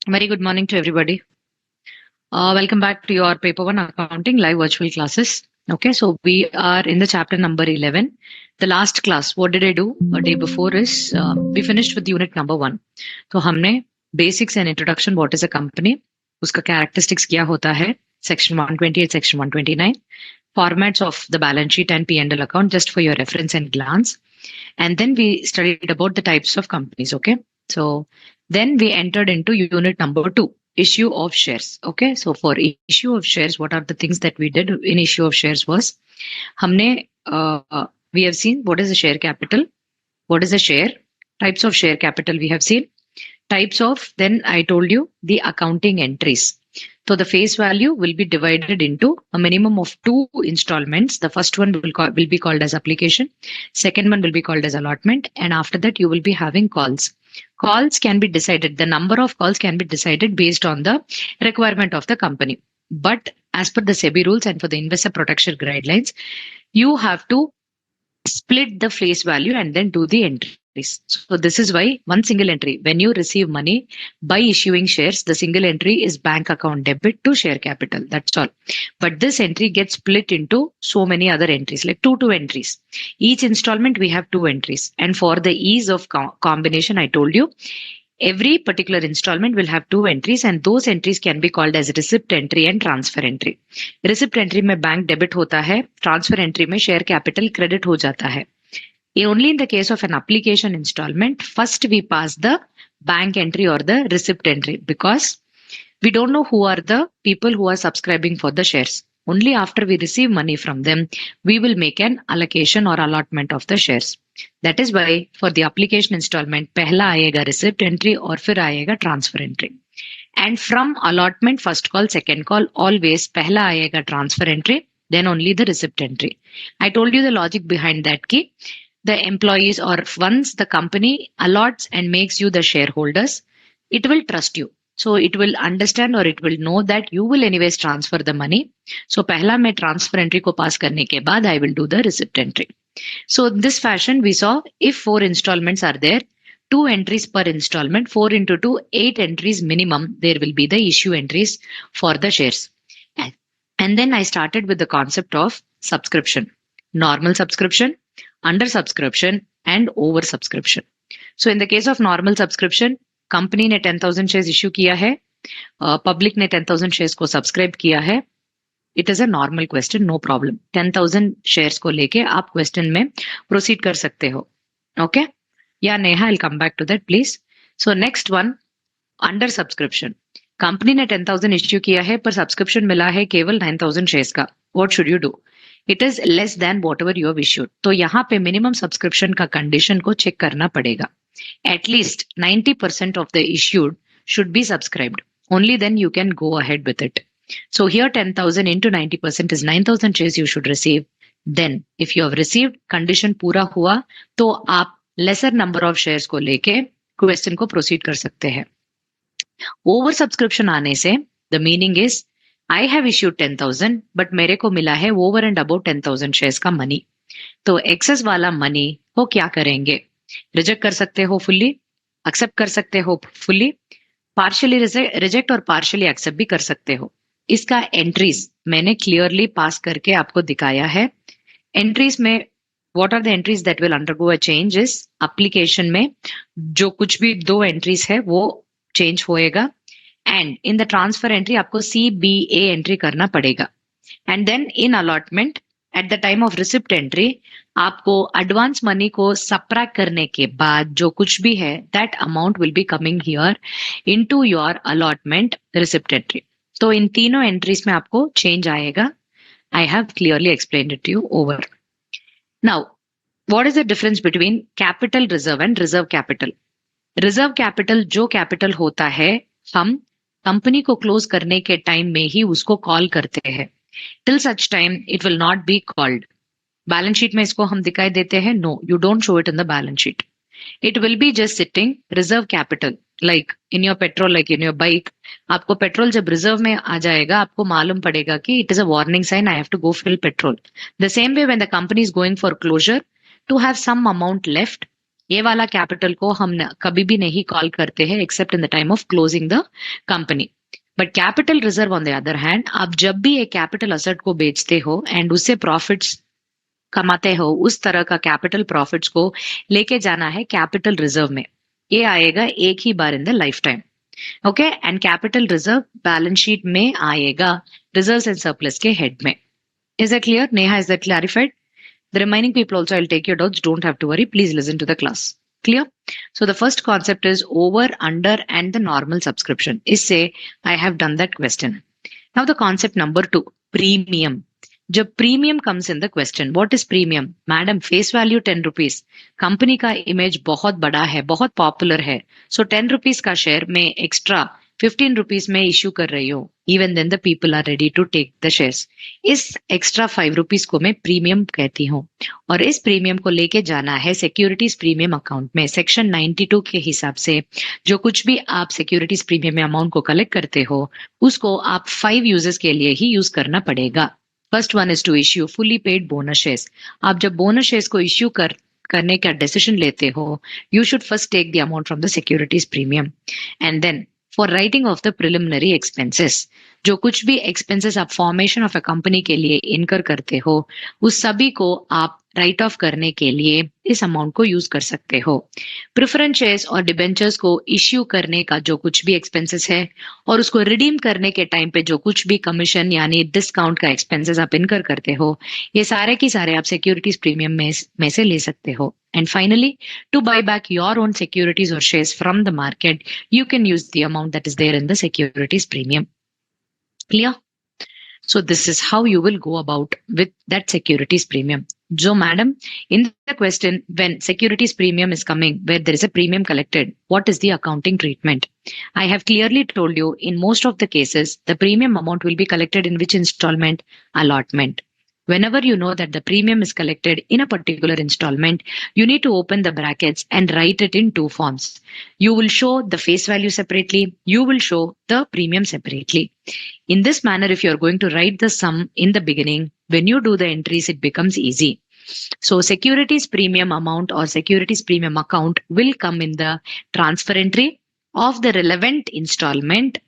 Very good morning to everybody. Welcome back to your paper one accounting live virtual classes. Okay, so we are in the chapter number 11. The last class, what did I do a day before is we finished with unit number 1. तो हमने basics and introduction what is a company, उसका characteristics क्या होता है, section 128, section 129, formats of the balance sheet and P&L account just for your reference and glance. And then we studied about the types of companies. Okay, so then we entered into unit number 2, issue of shares. Okay, so for issue of shares, what are the things that we did in issue of shares was हमने we have seen what is the share capital, what is the share, types of share capital we have seen, types of, then I told you the accounting entries. So the face value will be divided into a minimum of 2 installments. The first one will be called as application. Second one will be called as allotment. And after that, you will be having calls. Calls can be decided. The number of calls can be decided based on the requirement of the company. But as per the SEBI rules and for the investor protection guidelines, you have to split the face value and then do the entries. So this is why one single entry, when you receive money by issuing shares, the single entry is bank account debit to share capital. That's all. But this entry gets split into so many other entries, like two entries. Each installment, we have 2 entries. And for the ease of combination, I told you, every particular installment will have 2 entries and those entries can be called as receipt entry and transfer entry. Receipt entry में bank debit होता है, transfer entry में share capital credit हो जाता है. Only in the case of an application installment, first we pass the bank entry or the receipt entry because we don't know who are the people who are subscribing for the shares. Only after we receive money from them, we will make an allocation or allotment of the shares. That is why for the application installment, पहला आएगा receipt entry और फिर आएगा transfer entry. And from allotment, first call, second call, always पहला आएगा transfer entry, then only the receipt entry. I told you the logic behind that कि the employees or once the company allots and makes you the shareholders, it will trust you. So it will understand or it will know that you will anyways transfer the money. So पहला मैं transfer entry को pass करने के बाद I will do the receipt entry. So in this fashion we saw if 4 installments are there, 2 entries per installment, 4 into 2, 8 entries minimum, there will be the issue entries for the shares. And then I started with the concept of subscription, normal subscription, under subscription and over subscription. So in the case of normal subscription, company ने 10,000 shares issue किया है, public ने 10,000 shares को subscribe किया है. It is a normal question, no problem. 10,000 shares को लेके आप क्वेश्चन में प्रोसीड कर सकते हो. ओके या Neha, I come back to that please. So next one, under subscription. Company ने 10,000 इश्यू किया है पर सब्सक्रिप्शन मिला है केवल 9,000 शेयर्स का. What should you do? It is less than what ever you have issued. तो यहाँ पे मिनिमम सब्सक्रिप्शन का कंडीशन को चेक करना पड़ेगा. At least 90% of the issued should be subscribed. Only then you can go ahead with it. So here 10,000 into 90% is 9,000 shares you should receive. Then if you have received, condition पूरा हुआ तो आप lesser number of shares को लेके question को proceed कर सकते हैं. Over subscription आने से the meaning is I have issued 10,000 but मेरे को मिला है over and above 10,000 shares का money. तो excess वाला money को क्या करेंगे? रिजेक्ट कर सकते हो फुल्ली, एक्सेप्ट कर सकते हो फुल्ली, पार्शियली रिजेक्ट और पार्शियली एक्सेप्ट भी कर सकते हो. इसका एंट्रीज मैंने क्लियरली पास करके आपको दिखाया है. एंट्रीज में what are the entries that will undergo a change is application में जो कुछ भी 2 एंट्रीज है वो चेंज होएगा. And in the transfer entry आपको CBA एंट्री करना पड़ेगा. And then in allotment at the time of receipt entry आपको एडवांस मनी को सब्ट्रैक्ट करने के बाद जो कुछ भी है that amount will be coming here into your allotment receipt entry. तो इन तीनों एंट्रीज में आपको चेंज आएगा. I have clearly explained it to you over. Now what is the difference between capital reserve and reserve capital? Reserve capital जो capital होता है हम कंपनी को क्लोज करने के टाइम में ही उसको कॉल करते हैं. Till such time it will not be called. Balance sheet में इसको हम दिखाई देते हैं? No, you don't show it in the balance sheet. It will be just sitting reserve capital like in your petrol, like in your bike. आपको petrol जब reserve में आ जाएगा आपको मालूम पड़ेगा कि it is a warning sign, I have to go fill petrol. The same way when the company is going for closure to have some amount left, ये वाला कैपिटल को हम कभी भी नहीं कॉल करते हैं accept in the time of closing the company. But capital reserve on the other hand, आप जब भी एक कैपिटल असेट को बेचते हो एंड उससे प्रॉफिट्स कमाते हो, उस तरह का कैपिटल प्रॉफिट्स को लेके जाना है कैपिटल रिजर्व में. ये आएगा एक ही बार in the lifetime. Okay, and capital reserve balance sheet में आएगा रिजर्व्स एंड सरप्लस के हेड में. Is that clear? Neha, is that clarified? The remaining people also, I'll take your doubts. Don't have to worry. Please listen to the class. Clear? So the first concept is over, under, and the normal subscription. Isse I have done that question. Now the concept number 2, premium. जब premium comes in the question, what is premium? Madam, face value 10 rupees, company का image बहुत बड़ा है, बहुत popular है, so 10 rupees का share में extra 15 rupees में इश्यू कर रही हूँ. Even then the people are ready to take the shares. इस एक्स्ट्रा 5 रुपीज को मैं प्रीमियम कहती हूँ. और इस प्रीमियम को लेके जाना है सिक्योरिटीज प्रीमियम अकाउंट में. सेक्शन 92 के हिसाब से जो कुछ भी आप सिक्योरिटीज प्रीमियम अमाउंट को कलेक्ट करते हो, उसको आप 5 यूजेस के लिए ही यूज करना पड़ेगा. First one is to issue fully paid bonus shares. आप जब बोनस शेयर्स को इश्यू करने का डिसीजन लेते हो, you should first take the amount from the securities premium. And then for writing off the preliminary expenses, जो कुछ भी एक्सपेंसेस आप फॉर्मेशन ऑफ अ कंपनी के लिए इनकर करते हो, उस सभी को आप राइट ऑफ करने के लिए इस अमाउंट को यूज कर सकते हो. प्रेफरेंस शेयर्स और डिबेंचर्स को इश्यू करने का जो कुछ भी एक्सपेंसेस है और उसको रिडीम करने के टाइम पे जो कुछ भी कमीशन यानी डिस्काउंट का एक्सपेंसेस आप इनकर करते हो, ये सारे की सारे आप सिक्योरिटीज प्रीमियम में से ले सकते हो. And finally, to buy back your own securities or shares from the market, you can use the amount that is there in the securities premium. Clear? So this is how you will go about with that securities premium. So madam, in the question, when securities premium is coming, where there is a premium collected, what is the accounting treatment? I have clearly told you, in most of the cases, the premium amount will be collected in which installment? Allotment. Whenever you know that the premium is collected in a particular installment, you need to open the brackets and write it in 2 forms. You will show the face value separately. You will show the premium separately. In this manner, if you are going to write the sum in the beginning, when you do the entries, it becomes easy. So securities premium amount or securities premium account will come in the transfer entry of the relevant installment.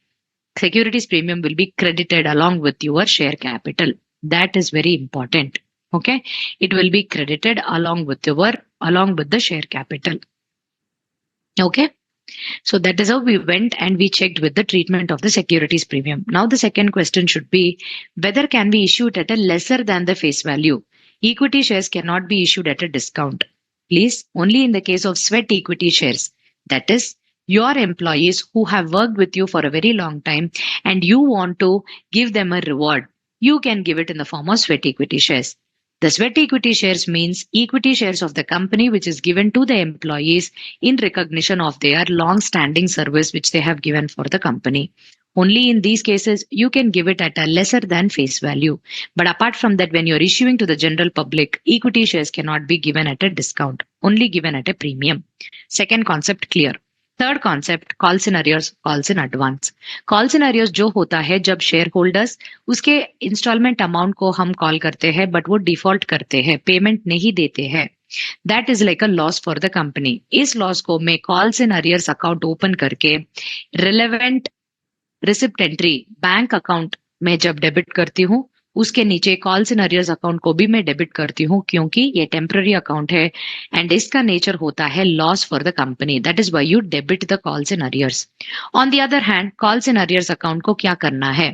Securities premium will be credited along with your share capital. That is very important. Okay, it will be credited along with the share capital. Okay, so that is how we went and we checked with the treatment of the securities premium. Now the second question should be whether can be issued at a lesser than the face value. Equity shares cannot be issued at a discount. Please, only in the case of sweat equity shares, that is your employees who have worked with you for a very long time and you want to give them a reward, you can give it in the form of sweat equity shares. The sweat equity shares means equity shares of the company which is given to the employees in recognition of their long-standing service which they have given for the company. Only in these cases, you can give it at a lesser than face value. But apart from that, when you're issuing to the general public, equity shares cannot be given at a discount, only given at a premium. Second concept clear. Third concept, calls in arrears, calls in advance. Calls in arrears जो होता है जब share holders उसके instalment amount को हम call करते हैं but वो डिफॉल्ट करते हैं, पेमेंट नहीं देते हैं. That is like a loss for the company. इस लॉस को मैं calls in arrears account open करके relevant receipt entry bank account में जब डेबिट करती हूँ, उसके नीचे कॉल्स इन अरियर्स अकाउंट को भी मैं डेबिट करती हूँ क्योंकि ये टेम्पररी अकाउंट है एंड इसका नेचर होता है loss for the company. That is why you debit the calls in arrears. On the other hand, calls in arrears account को क्या करना है,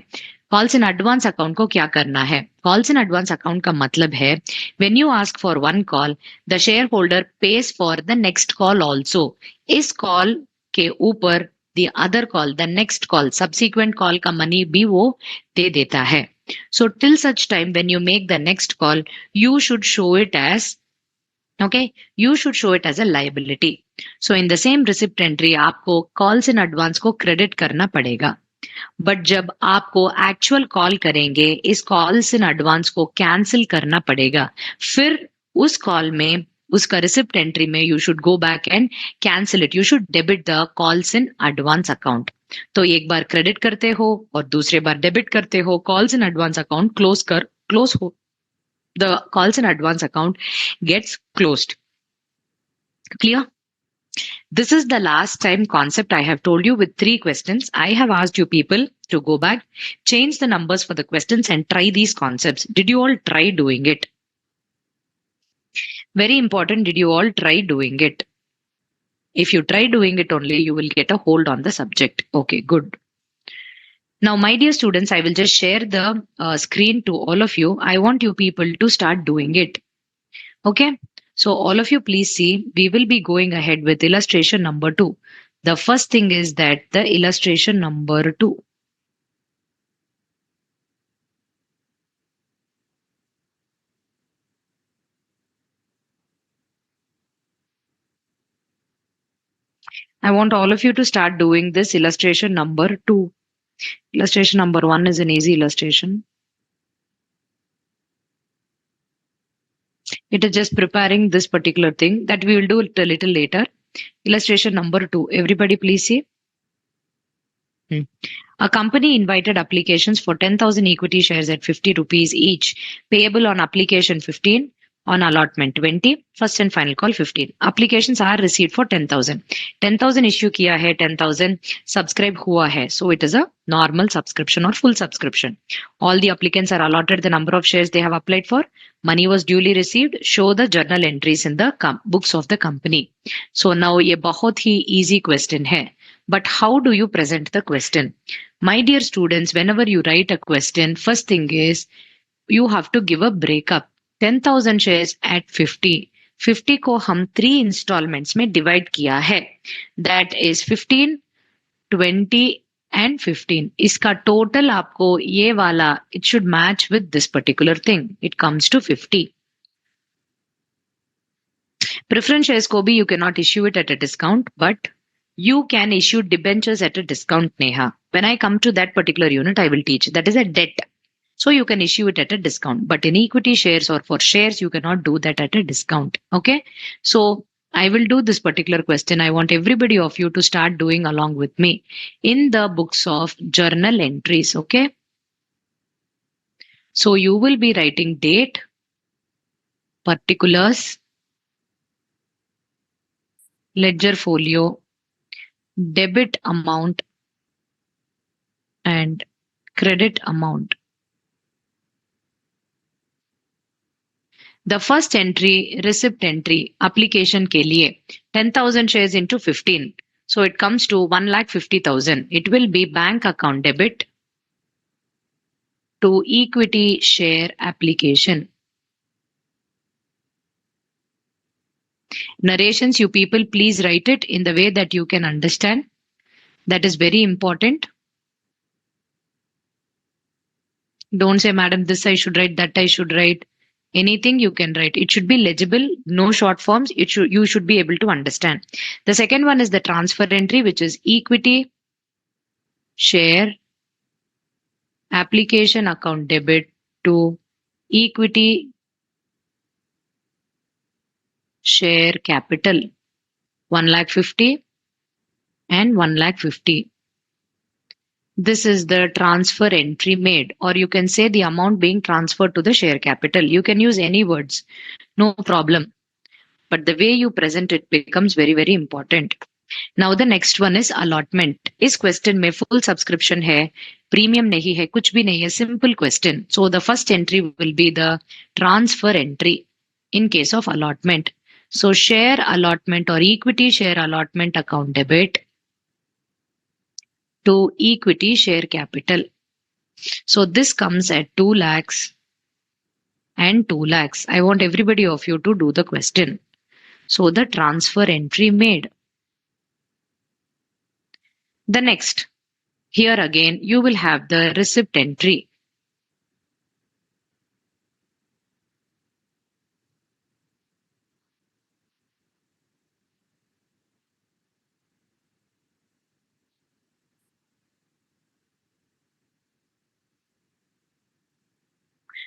कॉल्स इन एडवांस अकाउंट को क्या करना है. कॉल्स इन एडवांस अकाउंट का मतलब है when you ask for one call, the share holder page for the next call also. इस कॉल के ऊपर the other call, the next call, subsequent call का मनी भी वो दे देता है. So till such time when you make the next call, you should show it as, okay, you should show it as a liability. So in the same receipt entry आपको calls in advance को credit करना पड़ेगा. But जब आपको actual call करेंगे, इस calls in advance को cancel करना पड़ेगा. फिर उस कॉल में उसका रिसिप्ट एंट्री में you should go back and cancel it. You should debit the calls in advance account. तो एक बार क्रेडिट करते हो और दूसरे बार डेबिट करते हो, calls in advance account close हो, the calls in advance account gets closed. Clear? This is the last time concept I have told you with 3 questions. I have asked you people to go back, change the numbers for the questions and try these concepts. Did you all try doing it? Very important. Did you all try doing it? If you try doing it only, you will get a hold on the subject. Okay, good. Now, my dear students, I will just share the screen to all of you. I want you people to start doing it. Okay. So all of you, please see, we will be going ahead with illustration number 2. The first thing is that the illustration number 2. I want all of you to start doing this illustration number 2. Illustration number 1 is an easy illustration. It is just preparing this particular thing that we will do it a little later. Illustration number 2. Everybody please see. A company invited applications for 10,000 equity shares at 50 rupees each, payable on application 15, on allotment 20, first and final call 15. Applications are received for 10,000. 10,000 issue किया है, 10,000 subscribe हुआ है. So it is a normal subscription or full subscription. All the applicants are allotted the number of shares they have applied for. Money was duly received. Show the journal entries in the books of the company. So now ये बहुत ही easy question है. But how do you present the question? My dear students, whenever you write a question, first thing is you have to give a breakup. 10,000 shares at 50. 50 को हम 3 installments में divide किया है. That is 15, 20 and 15. इसका total आपको ये वाला, it should match with this particular thing. It comes to 50. Preference shares को भी you cannot issue it at a discount, but you can issue debentures at a discount, Neha. When I come to that particular unit, I will teach. That is a debt. So you can issue it at a discount. But in equity shares or for shares, you cannot do that at a discount. Okay. So I will do this particular question. I want everybody of you to start doing along with me in the books of journal entries. Okay. So you will be writing date, particulars, ledger folio, debit amount, and credit amount. The first entry, receipt entry, application के लिए 10,000 shares into 15. So it comes to 1,50,000. It will be bank account debit to equity share application. Narrations, you people, please write it in the way that you can understand. That is very important. Don't say, madam, this I should write, that I should write. Anything you can write. It should be legible, no short forms. You should be able to understand. The second one is the transfer entry, which is equity share application account debit to equity share capital 1,50,000 and 1,50,000. This is the transfer entry made, or you can say the amount being transferred to the share capital. You can use any words, no problem. But the way you present it becomes very, very important. Now the next one is allotment. इस question में full subscription है, premium नहीं है, कुछ भी नहीं है, simple question. So the first entry will be the transfer entry in case of allotment. So share allotment or equity share allotment account debit to equity share capital. So this comes at 2 lakhs and 2 lakhs. I want everybody of you to do the question. So the transfer entry made. The next, here again, you will have the receipt entry.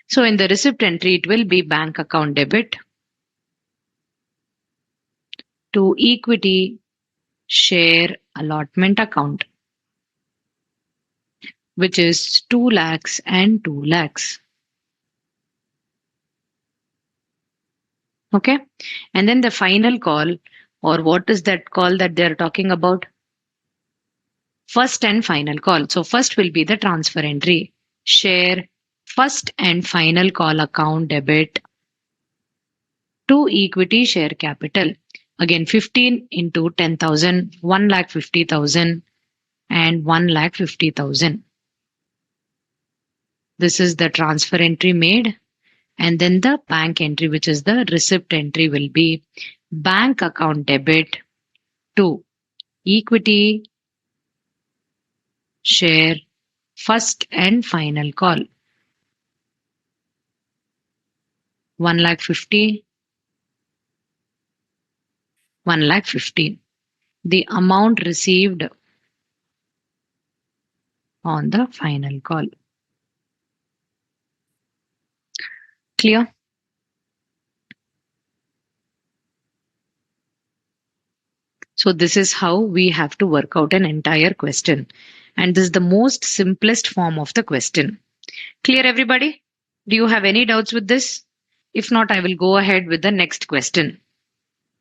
So in the receipt entry, it will be bank account debit to equity share allotment account, which is 2 lakhs and 2 lakhs. Okay. And then the final call or what is that call that they're talking about? First and final call. So first will be the transfer entry. Share first and final call account debit to equity share capital. Again, 15 into 10,000, 1,50,000 and 1,50,000. This is the transfer entry made. And then the bank entry, which is the receipt entry, will be bank account debit to equity share first and final call. 1,50,000, 1,50,000. The amount received on the final call. Clear? So this is how we have to work out an entire question. And this is the most simplest form of the question. Clear, everybody? Do you have any doubts with this? If not, I will go ahead with the next question.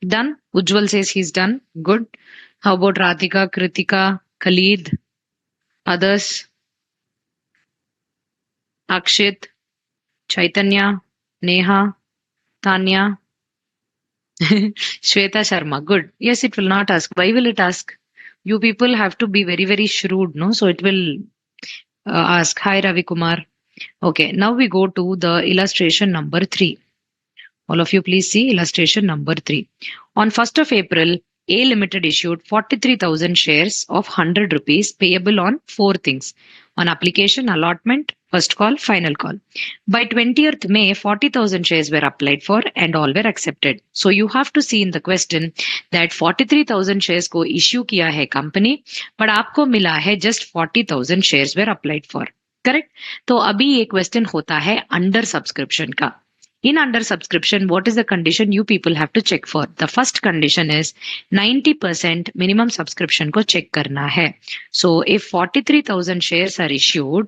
Done? Ujjwal says he's done. Good. How about Radhika, Kritika, Khalid, others? Akshit, Chaitanya, Neha, Tanya, Shweta Sharma. Good. Yes, it will not ask. Why will it ask? You people have to be very, very shrewd, no? So it will ask. Hi, Ravi Kumar. Okay, now we go to the illustration number 3. All of you please see illustration number 3. On 1st of April, A Limited issued 43,000 shares of 100 rupees payable on 4 things. On application, allotment, first call, final call. By 20th May, 40,000 shares were applied for and all were accepted. So you have to see in the question that 43,000 shares को issue किया है company, but आपको मिला है just 40,000 shares were applied for. Correct? तो अभी ये question होता है under subscription का. In under subscription, what is the condition you people have to check for? The first condition is 90% minimum subscription को check करना है. So if 43,000 shares are issued,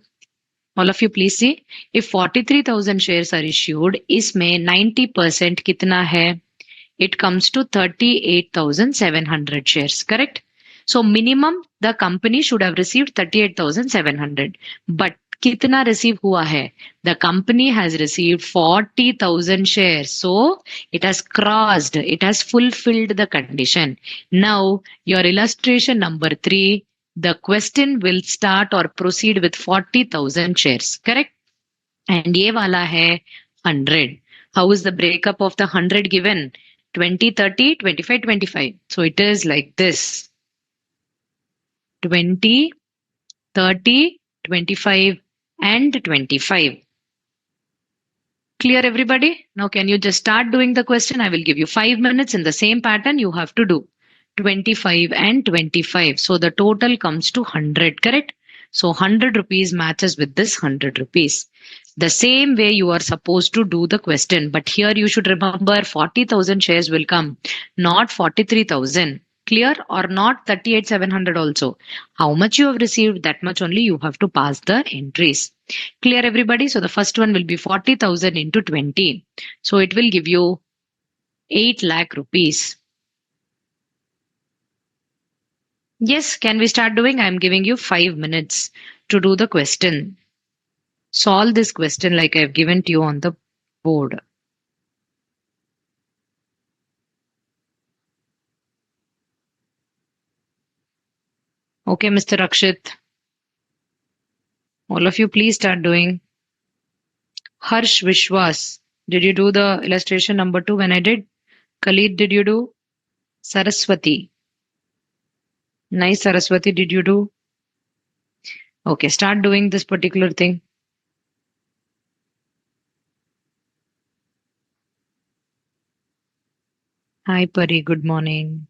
all of you please see, if 43,000 shares are issued, इसमें 90% कितना है? It comes to 38,700 shares, correct? So minimum the company should have received 38,700. But कितना receive हुआ है? The company has received 40,000 shares. So it has crossed, it has fulfilled the condition. Now your illustration number 3, the question will start or proceed with 40,000 shares, correct? And ये वाला है 100. How is the breakup of the 100 given? 20, 30, 25, 25. So it is like this. 20, 30, 25 and 25. Clear everybody? Now can you just start doing the question? I will give you 5 minutes in the same pattern you have to do. 25 and 25. So the total comes to 100, correct? So 100 rupees matches with this 100 rupees. The same way you are supposed to do the question, but here you should remember 40,000 shares will come, not 43,000. Clear? Or not 38,700 also. How much you have received, that much only you have to pass the entries. Clear everybody? So the first one will be 40,000 into 20. So it will give you 8 lakh rupees. Yes, can we start doing? I'm giving you 5 minutes to do the question. Solve this question like I've given to you on the board. Okay, Mr. Rakshit. All of you please start doing. Harsh Vishwas. Did you do the illustration number 2 when I did? Khalid, did you do? Saraswati. Nice, Saraswati, did you do? Okay, start doing this particular thing. Hi, Pari, good morning.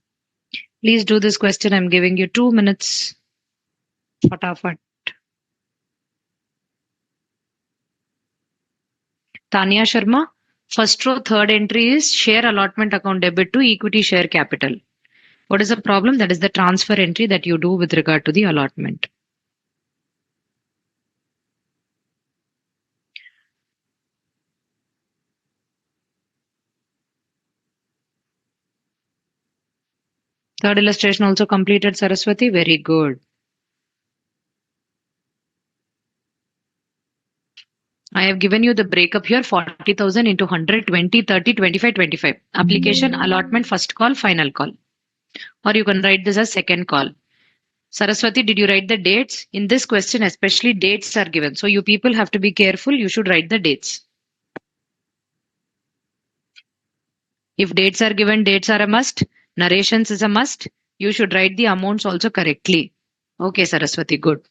Please do this question. I'm giving you 2 minutes. Fatafat. Tanya Sharma. First row, third entry is share allotment account debit to equity share capital. What is the problem? That is the transfer entry that you do with regard to the allotment. Third illustration also completed, Saraswati. Very good. I have given you the breakup here, 40,000 into 100, 20, 30, 25, 25. Application, allotment, first call, final call. Or you can write this as second call. Saraswati, did you write the dates? In this question, especially dates are given. So you people have to be careful. You should write the dates. If dates are given, dates are a must. Narrations is a must. You should write the amounts also correctly. Okay, Saraswati, good.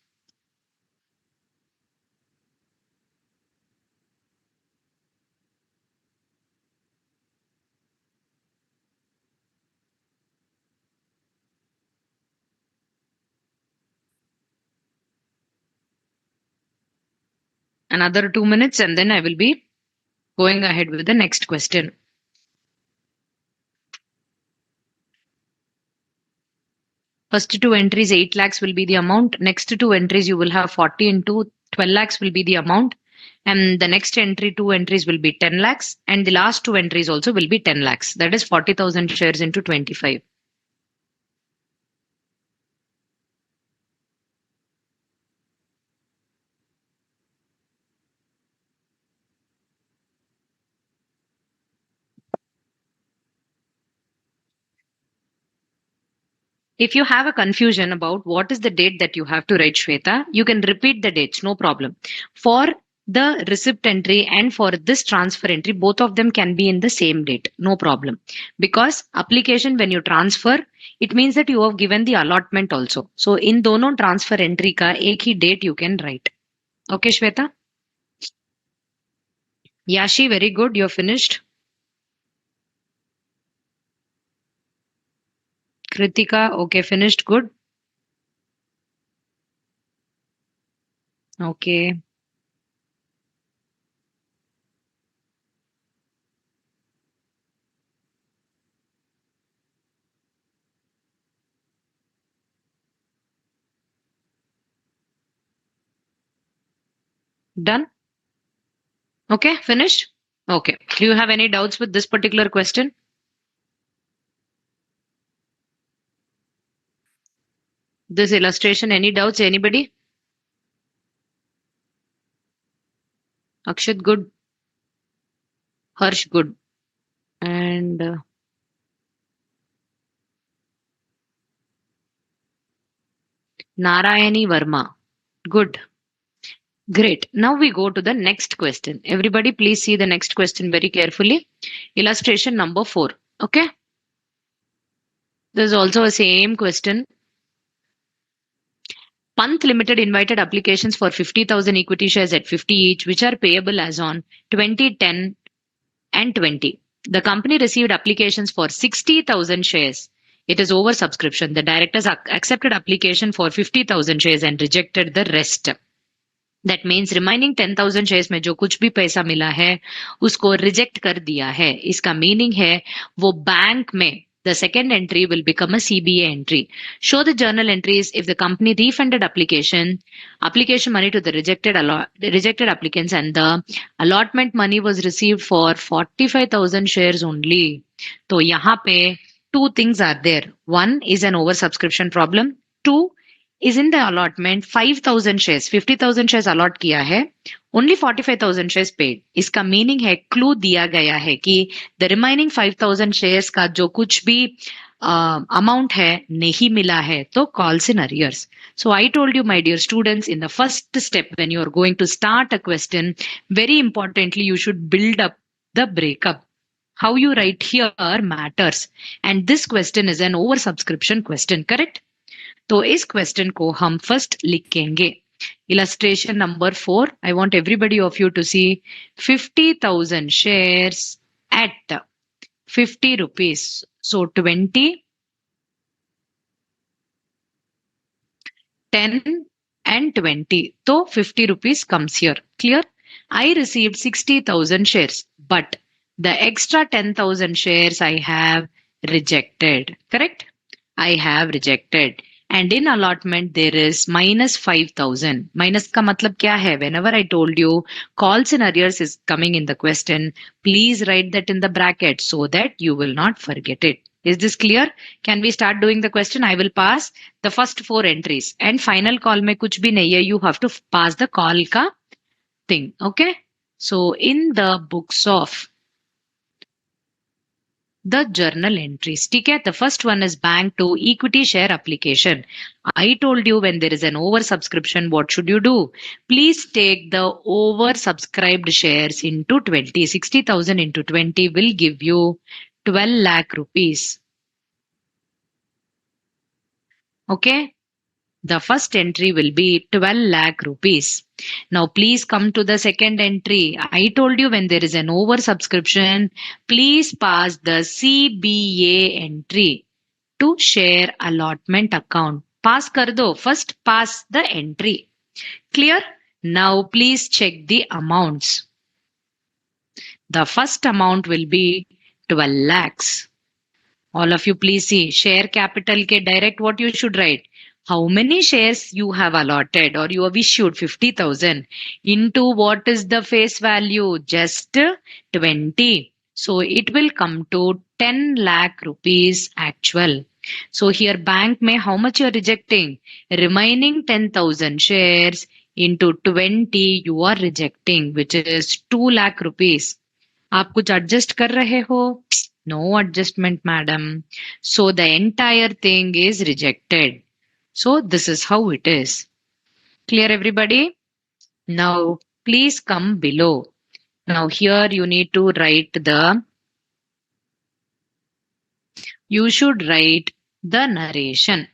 Another 2 minutes and then I will be going ahead with the next question. First two entries, 8 lakhs will be the amount. Next two entries, you will have 40 into 12 lakhs will be the amount. And the next entry, two entries will be 10 lakhs. And the last two entries also will be 10 lakhs. That is 40,000 shares into 25. If you have a confusion about what is the date that you have to write, Shweta, you can repeat the dates, no problem. For the receipt entry and for this transfer entry, both of them can be in the same date, no problem. Because application, when you transfer, it means that you have given the allotment also. So in dono transfer entry ka ek hi date you can write. Okay, Shweta? Yashi, very good. You're finished. Kritika, okay, finished. Good. Okay. Done. Okay, finished. Okay. Do you have any doubts with this particular question? This illustration, any doubts? Anybody? Akshat, good. Harsh, good. And Narayani Verma, good. Great. Now we go to the next question. Everybody, please see the next question very carefully. Illustration number 4. Okay. There's also a same question. Pant Limited invited applications for 50,000 equity shares at 50 each, which are payable as on 2010 and 20. The company received applications for 60,000 shares. It is oversubscription. The directors accepted application for 50,000 shares and rejected the rest. That means remaining 10,000 shares में जो कुछ भी पैसा मिला है उसको reject कर दिया है. इसका मीनिंग है वो बैंक में the second entry will become a CBA entry. Show the journal entries if the company refunded application money to the rejected applicants and the allotment money was received for 45,000 shares only. तो यहाँ पे two things are there. One is an oversubscription problem. Two is in the allotment 5,000 shares, 50,000 shares allot किया है, only 45,000 shares paid. इसका meaning है clue दिया गया है कि the remaining 5,000 shares का जो कुछ भी amount है नहीं मिला है तो calls in arrears. So I told you, my dear students, in the first step when you are going to start a question, very importantly you should build up the breakup. How you write here matters, and this question is an oversubscription question, correct? तो इस question को हम first लिखेंगे. Illustration number 4. I want everybody of you to see 50,000 shares at 50 rupees. So 20, 10 and 20. So 50 rupees comes here. Clear? I received 60,000 shares, but the extra 10,000 shares I have rejected. Correct? I have rejected. And in allotment there is minus 5,000. Minus का मतलब क्या है? Whenever I told you calls in arrears is coming in the question, please write that in the bracket so that you will not forget it. Is this clear? Can we start doing the question? I will pass the first 4 entries and final call में कुछ भी नहीं है. You have to pass the call का thing. Okay. So in the books of the journal entries. Okay, the first one is bank to equity share application. I told you when there is an oversubscription, what should you do? Please take the oversubscribed shares into 20. 60,000 into 20 will give you 12 lakh rupees. Okay. The first entry will be 12 lakh rupees. Now please come to the second entry. I told you when there is an oversubscription, please pass the CBA entry to share allotment account. Pass kar do. First pass the entry. Clear? Now please check the amounts. The first amount will be 12 lakhs. All of you please see share capital ke direct what you should write. How many shares you have allotted or you have issued 50,000 into what is the face value? Just 20. So it will come to 10 lakh rupees actual. So here bank mein how much you are rejecting? Remaining 10,000 shares into 20 you are rejecting, which is 2 lakh rupees. आप कुछ adjust कर रहे हो? No adjustment, madam. So the entire thing is rejected. So this is how it is. Clear, everybody? Now please come below. Now here you need to write you should write the narration.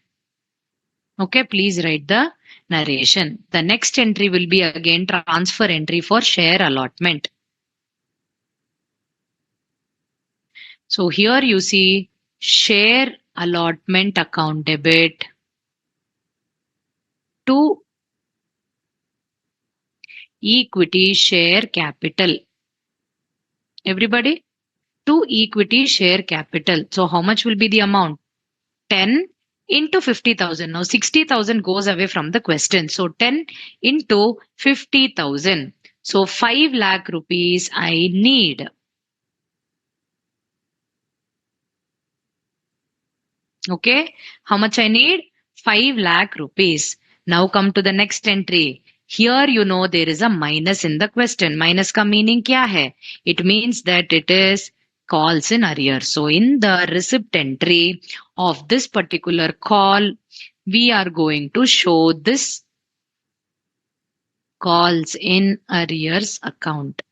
Okay, please write the narration. The next entry will be again transfer entry for share allotment. So here you see share allotment account debit to equity share capital. Everybody? To equity share capital. So how much will be the amount? 10 into 50,000. Now 60,000 goes away from the question. So 10 into 50,000. So 5 lakh rupees I need. Okay. How much I need? 5 lakh rupees. Now come to the next entry. Here you know there is a minus in the question. Minus ka meaning kya hai? It means that it is calls in arrears. So in the receipt entry of this particular call, we are going to show this calls in arrears account.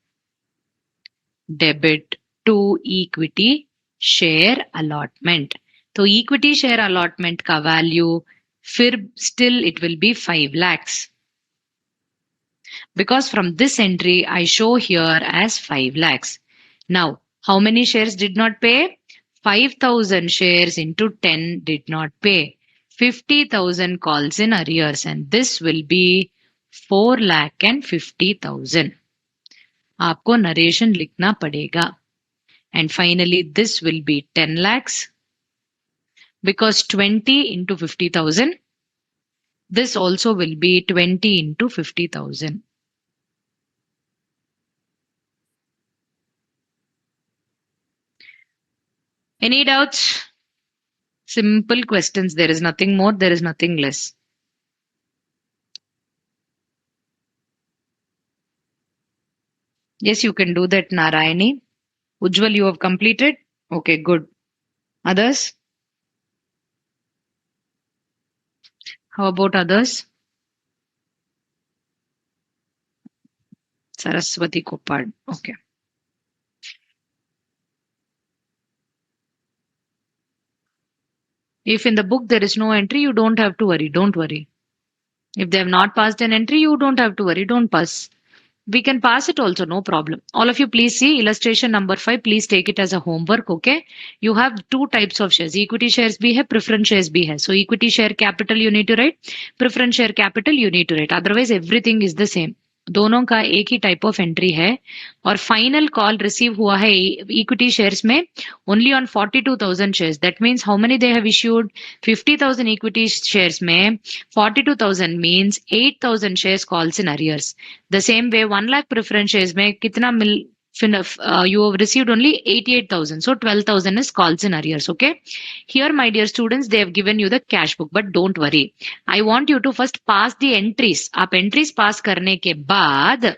Debit to equity share allotment. So equity share allotment ka value, फिर still it will be 5 lakhs. Because from this entry I show here as 5 lakhs. Now, how many shares did not pay? 5,000 shares into 10 did not pay. 50,000 calls in arrears and this will be 4 lakh and 50,000. आपको narration लिखना पड़ेगा. And finally this will be 10 lakhs. Because 20 into 50,000. This also will be 20 into 50,000. Any doubts? Simple questions. There is nothing more. There is nothing less. Yes, you can do that, Narayani. Ujjwal, you have completed? Okay, good. Others? How about others? Saraswati Kopad. Okay. If in the book there is no entry, you don't have to worry. Don't worry. If they have not passed an entry, you don't have to worry. Don't pass. We can pass it also, no problem. All of you please see illustration number 5. Please take it as a homework, okay? You have 2 types of shares. Equity shares bhi hai, preference shares bhi hai. So equity share capital you need to write. Preference share capital you need to write. Otherwise everything is the same. दोनों का एक ही type of entry है और final call receive हुआ है equity shares में only on 42,000 shares. That means how many they have issued? 50,000 equity shares में 42,000 means 8,000 shares calls in arrears. The same way 1 lakh preference shares में कितना you have received only 88,000. So 12,000 is calls in arrears. Okay. Here, my dear students, they have given you the cash book, but don't worry. I want you to first pass the entries. आप entries pass करने के बाद,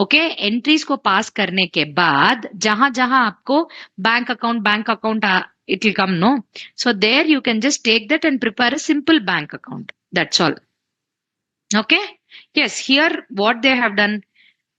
okay, entries को पास करने के बाद जहां जहां आपको bank account it will come, no? So there you can just take that and prepare a simple bank account. That's all. Okay. Yes, here what they have done,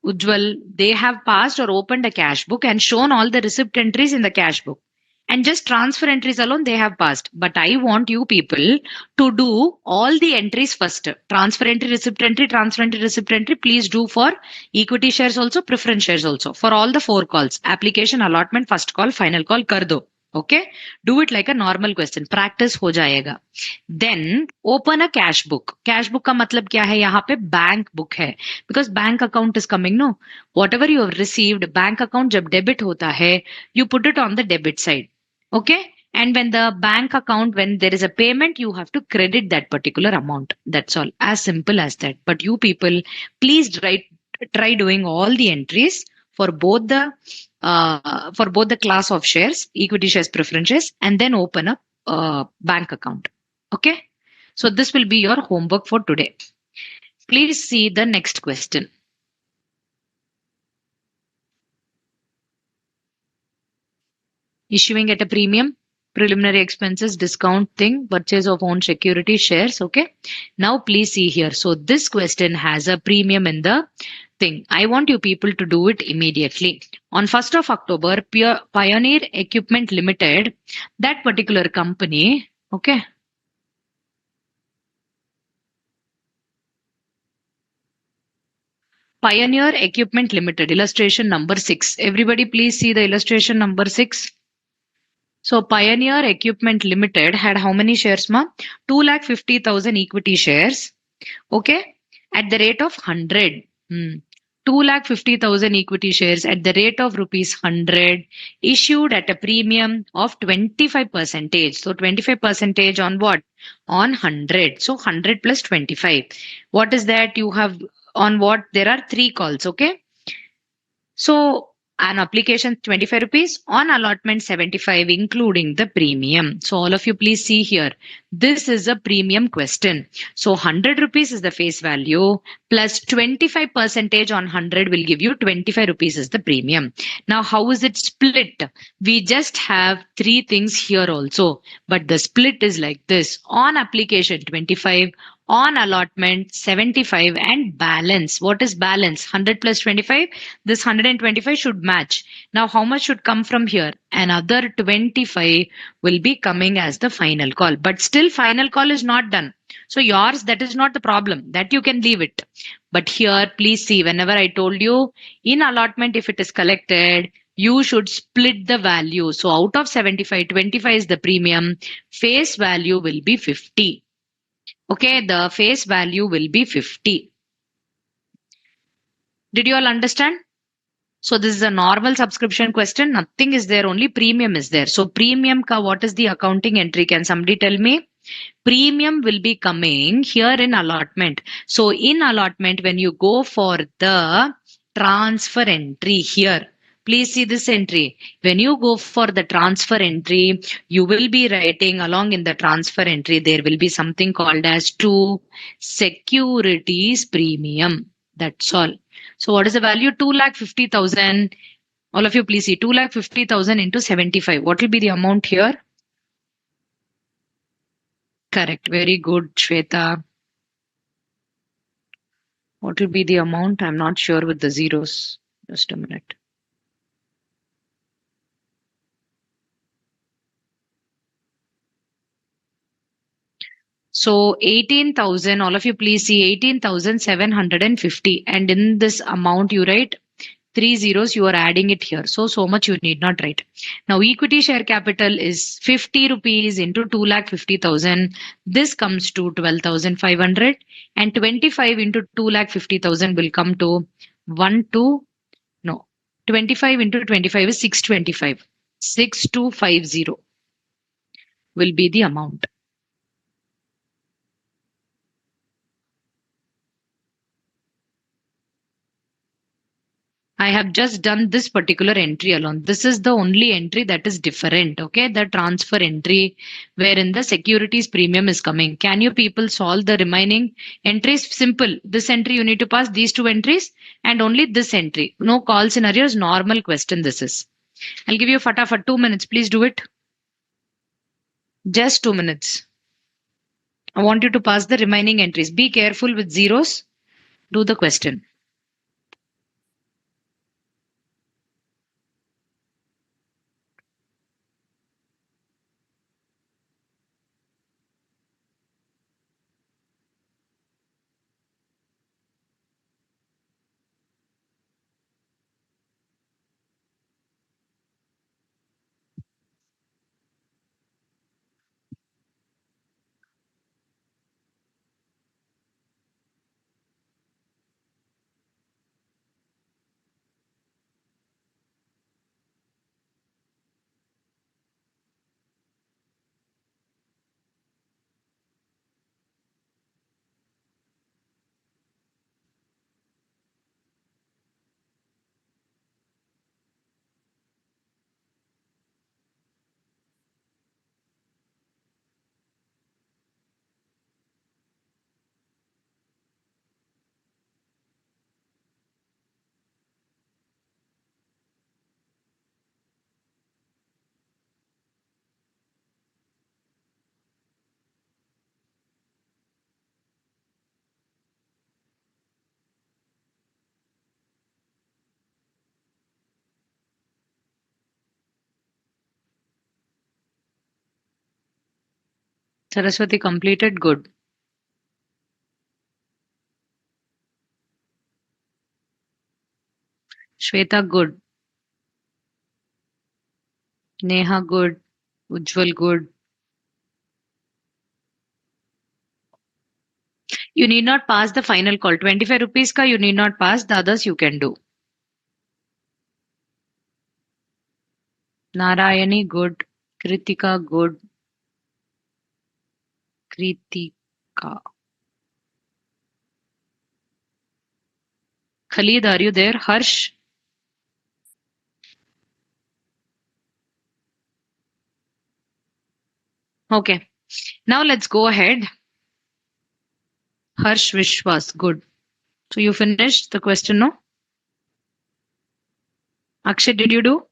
Ujjwal, they have passed or opened a cash book and shown all the receipt entries in the cash book. And just transfer entries alone they have passed. But I want you people to do all the entries first. Transfer entry, transfer entry, receipt entry. Please do for equity shares also, preference shares also. For all the 4 calls. Application, allotment, first call, final call, kar do. Okay. Do it like a normal question. Practice हो जाएगा. Then open a cash book. Cash book का मतलब क्या है? यहाँ पे bank book है. Because bank account is coming, no? Whatever you have received, bank account जब debit होता है, you put it on the debit side. Okay? And when the bank account, when there is a payment, you have to credit that particular amount. That's all. As simple as that. But you people, please try doing all the entries for both the class of shares, equity shares, preference shares, and then open a bank account. Okay. So this will be your homework for today. Please see the next question. Issuing at a premium, preliminary expenses, discount thing, purchase of own security shares. Okay. Now please see here. So this question has a premium in the thing. I want you people to do it immediately. On 1st of October, Pioneer Equipment Limited, that particular company, okay. Pioneer Equipment Limited, illustration number 6. Everybody please see the illustration number 6. So Pioneer Equipment Limited had how many shares, ma? 250,000 equity shares. Okay. At the rate of 100. 250,000 equity shares at the rate of rupees 100 issued at a premium of 25%. So 25% on what? On 100. So 100 plus 25. What is that? You have on what? There are 3 calls. Okay. So an application 25 rupees, on allotment 75 including the premium. So all of you please see here. This is a premium question. So 100 rupees is the face value plus 25% on 100 will give you 25 rupees is the premium. Now how is it split? We just have 3 things here also, but the split is like this. On application 25, on allotment 75, and balance. What is balance? 100 plus 25. This 125 should match. Now how much should come from here? Another 25 will be coming as the final call. But still final call is not done. So yours, that is not the problem. That you can leave it. But here please see, whenever I told you in allotment if it is collected, you should split the value. So out of 75, 25 is the premium. Face value will be 50. Okay, the face value will be 50. Did you all understand? So this is a normal subscription question. Nothing is there, only premium is there. So premium ka what is the accounting entry? Can somebody tell me? Premium will be coming here in allotment. So in allotment, when you go for the transfer entry here, please see this entry. When you go for the transfer entry, you will be writing along in the transfer entry, there will be something called as to securities premium. That's all. So what is the value? 250,000. All of you please see 250,000 into 75. What will be the amount here? Correct. Very good, Shweta. What will be the amount? I'm not sure with the zeros. Just a minute. So 18,000, all of you please see 18,750. And in this amount you write 3 zeros, you are adding it here. So much you need not write. Now equity share capital is 50 rupees into 250,000. This comes to 12,500 and 25 into 250,000 will come to 25 into 25 is 625. 6250 will be the amount. I have just done this particular entry alone. This is the only entry that is different. Okay. The transfer entry wherein the securities premium is coming. Can you people solve the remaining entries? Simple. This entry you need to pass these two entries and only this entry. No call scenarios. Normal question this is. I'll give you fata for 2 minutes. Please do it. Just 2 minutes. I want you to pass the remaining entries. Be careful with zeros. Do the question. Saraswati completed. Good. Shweta, good. Neha, good. Ujjwal, good. You need not pass the final call. 25 rupees ka you need not pass. The others you can do. Narayani, good. Kritika, good. Kritika. Khalid, are you there? Harsh? Okay. Now let's go ahead. Harsh Vishwas, good. So you finished the question, no? Akshay, did you do?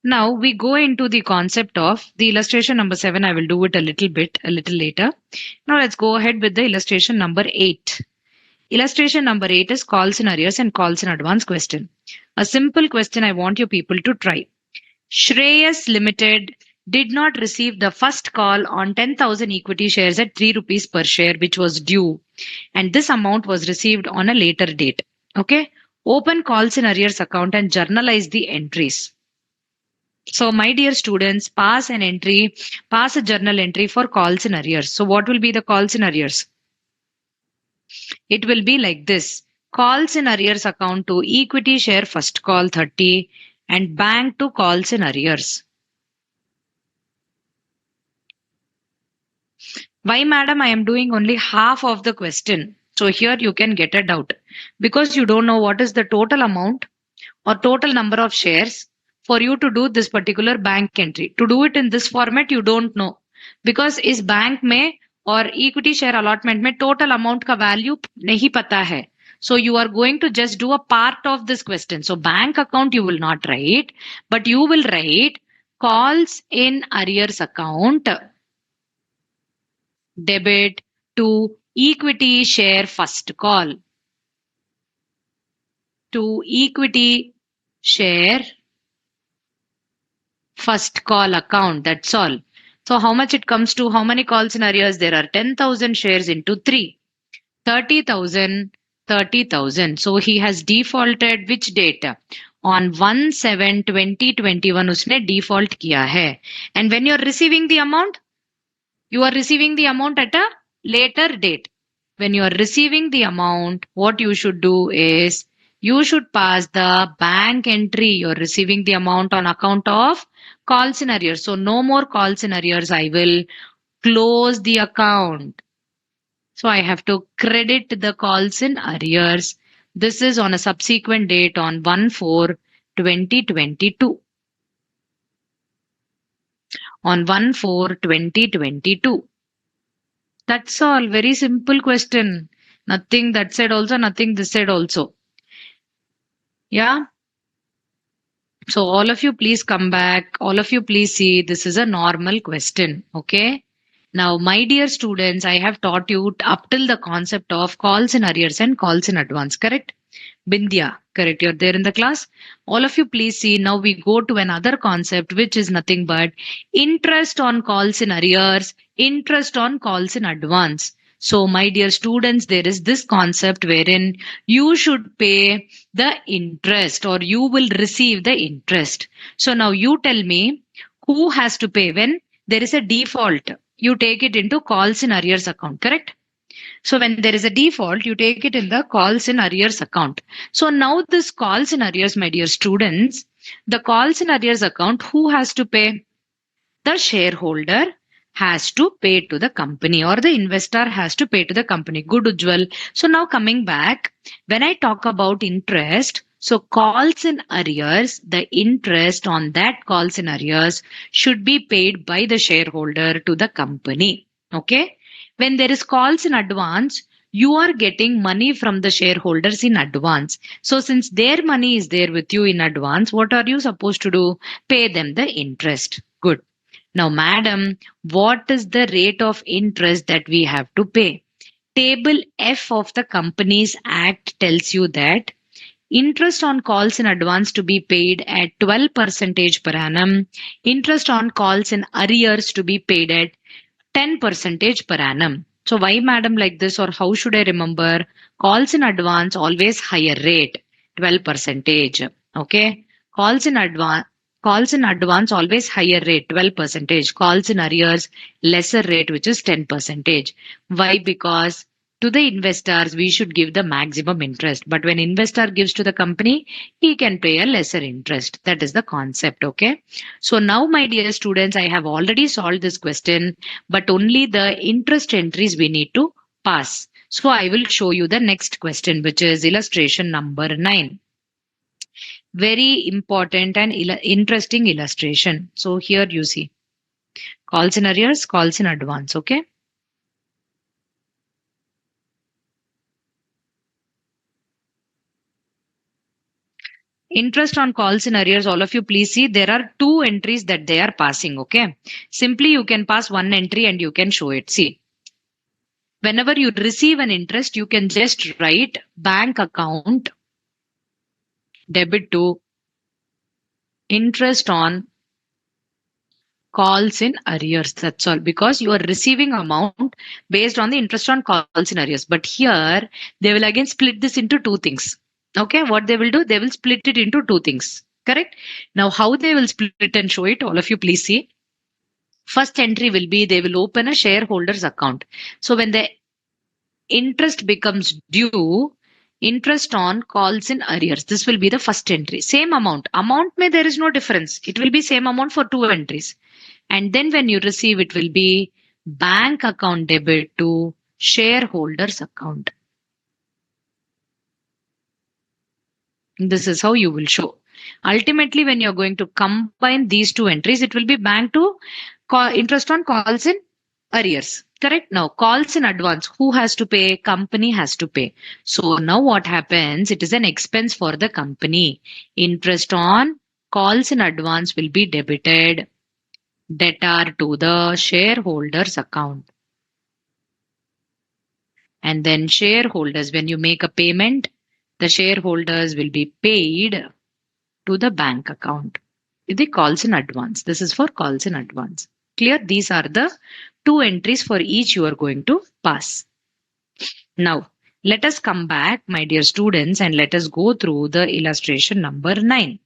Now we go into the concept of the illustration number 7. I will do it a little later. Now let's go ahead with the illustration number 8. Illustration number 8 is calls in arrears and calls in advance question. A simple question I want you people to try. Shreyas Limited did not receive the first call on 10,000 equity shares at 3 rupees per share, which was due, and this amount was received on a later date. Okay. Open calls in arrears account and journalize the entries. So, my dear students, pass a journal entry for calls in arrears. So, what will be the calls in arrears? It will be like this. Calls in arrears account to equity share first call 30 and bank to calls in arrears. Why, madam, I am doing only half of the question. So here you can get a doubt because you don't know what is the total amount or total number of shares for you to do this particular bank entry. To do it in this format, you don't know because is bank में और equity share allotment में total amount का value नहीं पता है. So you are going to just do a part of this question. So bank account you will not write, but you will write calls in arrears account debit to equity share first call. To equity share first call account. That's all. So how much it comes to? How many calls in arrears? There are 10,000 shares into 3. 30,000, 30,000. So he has defaulted which date? On 1/7/2021 उसने default किया है. And when you are receiving the amount, you are receiving the amount at a later date. When you are receiving the amount, what you should do is you should pass the bank entry. You're receiving the amount on account of calls in arrears. So no more calls in arrears. I will close the account. So I have to credit the calls in arrears. This is on a subsequent date on 1/4/2022. On 1/4/2022. That's all. Very simple question. Nothing that said also, nothing this said also. Yeah. So all of you please come back. All of you please see this is a normal question. Okay. Now, my dear students, I have taught you up till the concept of calls in arrears and calls in advance. Correct? Bindya, correct. You're there in the class. All of you please see. Now we go to another concept, which is nothing but interest on calls in arrears, interest on calls in advance. So, my dear students, there is this concept wherein you should pay the interest or you will receive the interest. So, now you tell me who has to pay when there is a default. You take it into calls in arrears account, correct? So when there is a default, you take it in the calls in arrears account. So now this calls in arrears, my dear students, the calls in arrears account, who has to pay? The shareholder has to pay to the company or the investor has to pay to the company. Good, Ujjwal. So now coming back, when I talk about interest, so calls in arrears, the interest on that calls in arrears should be paid by the shareholder to the company. Okay. When there is calls in advance, you are getting money from the shareholders in advance. So since their money is there with you in advance, what are you supposed to do? Pay them the interest. Good. Now, madam, what is the rate of interest that we have to pay? Table F of the Companies Act tells you that interest on calls in advance to be paid at 12% per annum, interest on calls in arrears to be paid at 10% per annum. So why madam like this, or how should I remember? Calls in advance always higher rate, 12%. Okay. Calls in advance always higher rate, 12%. Calls in arrears lesser rate, which is 10%. Why? Because to the investors we should give the maximum interest, but when investor gives to the company, he can pay a lesser interest. That is the concept. Okay. So now, my dear students, I have already solved this question, but only the interest entries we need to pass. So I will show you the next question, which is illustration number 9. Very important and interesting illustration. So here you see calls in arrears, calls in advance. Okay. Interest on calls in arrears, all of you please see there are two entries that they are passing. Okay. Simply you can pass one entry and you can show it. See. Whenever you receive an interest, you can just write bank account debit to interest on calls in arrears. That's all, because you are receiving amount based on the interest on calls in arrears. But here they will again split this into two things. Okay, what they will do, they will split it into two things. Correct? Now, how they will split it and show it, all of you please see. First entry will be they will open a shareholders account. So when the interest becomes due, interest on calls in arrears, this will be the first entry. Same amount may there is no difference, it will be same amount for two entries. And then when you receive, it will be bank account debit to shareholders account. This is how you will show. Ultimately, when you're going to combine these two entries, it will be bank to interest on calls in arrears. Correct? Now, calls in advance, who has to pay? Company has to pay. So now what happens? It is an expense for the company. Interest on calls in advance will be debited, debtor to the shareholders account. And then shareholders, when you make a payment, the shareholders will be paid to the bank account. The calls in advance. This is for calls in advance. Clear? These are the two entries for each you are going to pass. Now, let us come back, my dear students, and let us go through the illustration number 9.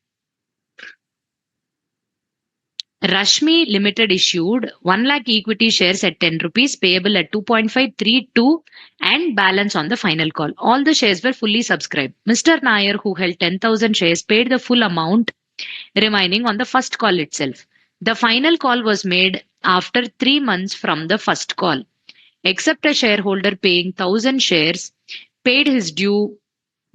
Rashmi Limited issued 1 lakh equity shares at 10 rupees payable at 2.532 and balance on the final call. All the shares were fully subscribed. Mr. Nair, who held 10,000 shares, paid the full amount remaining on the first call itself. The final call was made after 3 months from the first call. except a shareholder paying 1,000 shares paid his due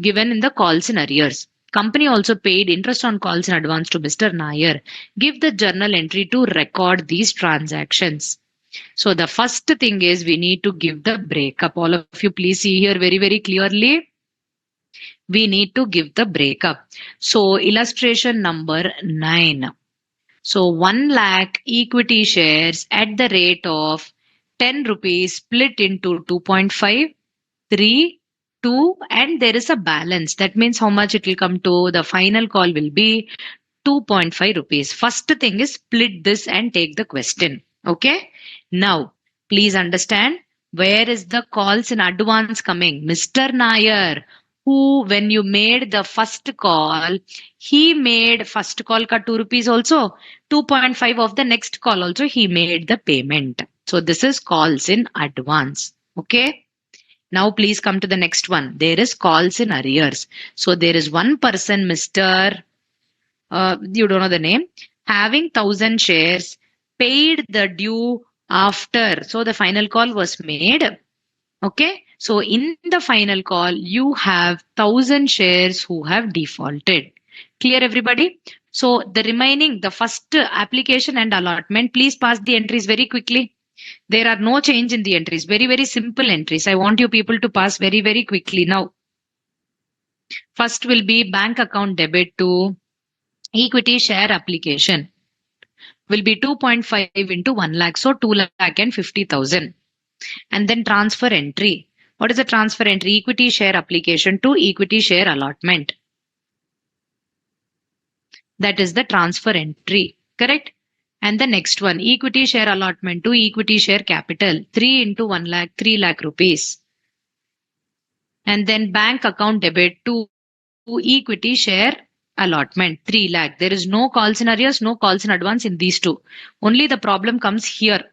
given in the calls in arrears. Company also paid interest on calls in advance to Mr. Nair. Give the journal entry to record these transactions. So the first thing is we need to give the breakup. All of you please see here very, very clearly. We need to give the breakup. So illustration number 9. So 1 lakh equity shares at the rate of 10 rupees split into 2.5, 3, 2, and there is a balance. That means how much it will come to. The final call will be 2.5 rupees. First thing is split this and take the question. Okay. Now, please understand where is the calls in advance coming. Mr. Nair, who when you made the first call, he made first call ka 2 rupees also. 2.5 of the next call also he made the payment. So this is calls in advance. Okay. Now please come to the next one. There is calls in arrears. So there is one person, Mr. You don't know the name, having 1,000 shares, paid the due after. So the final call was made. Okay. So in the final call, you have 1,000 shares who have defaulted. Clear, everybody? So the remaining, the first application and allotment, please pass the entries very quickly. There are no change in the entries. Very, very simple entries. I want you people to pass very, very quickly now. First will be bank account debit to equity share application. Will be 2.5 into 1 lakh. So 2 lakh and 50,000. And then transfer entry. What is the transfer entry? Equity share application to equity share allotment. That is the transfer entry. Correct? And the next one, equity share allotment to equity share capital. 3 into 1 lakh, 3 lakh rupees. And then bank account debit to equity share allotment, 3 lakh. There is no calls in arrears, no calls in advance in these two. Only the problem comes here.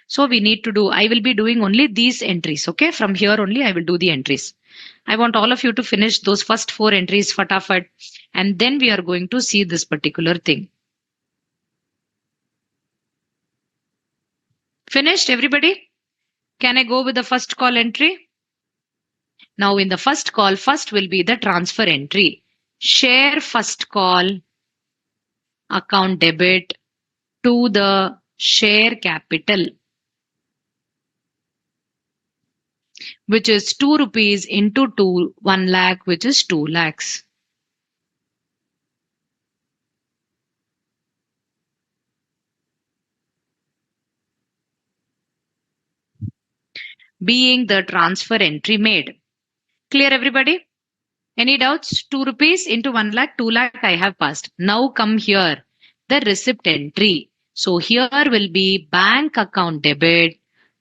So we need to do, I will be doing only these entries. Okay. From here only I will do the entries. I want all of you to finish those first 4 entries fatafat. And then we are going to see this particular thing. Finished, everybody? Can I go with the first call entry? Now in the first call, first will be the transfer entry. Share first call account debit to the share capital, which is 2 rupees into 2, 1 lakh, which is 2 lakhs. Being the transfer entry made. Clear, everybody? Any doubts? 2 rupees into 1 lakh, 2 lakh I have passed. Now come here, the receipt entry. So here will be bank account debit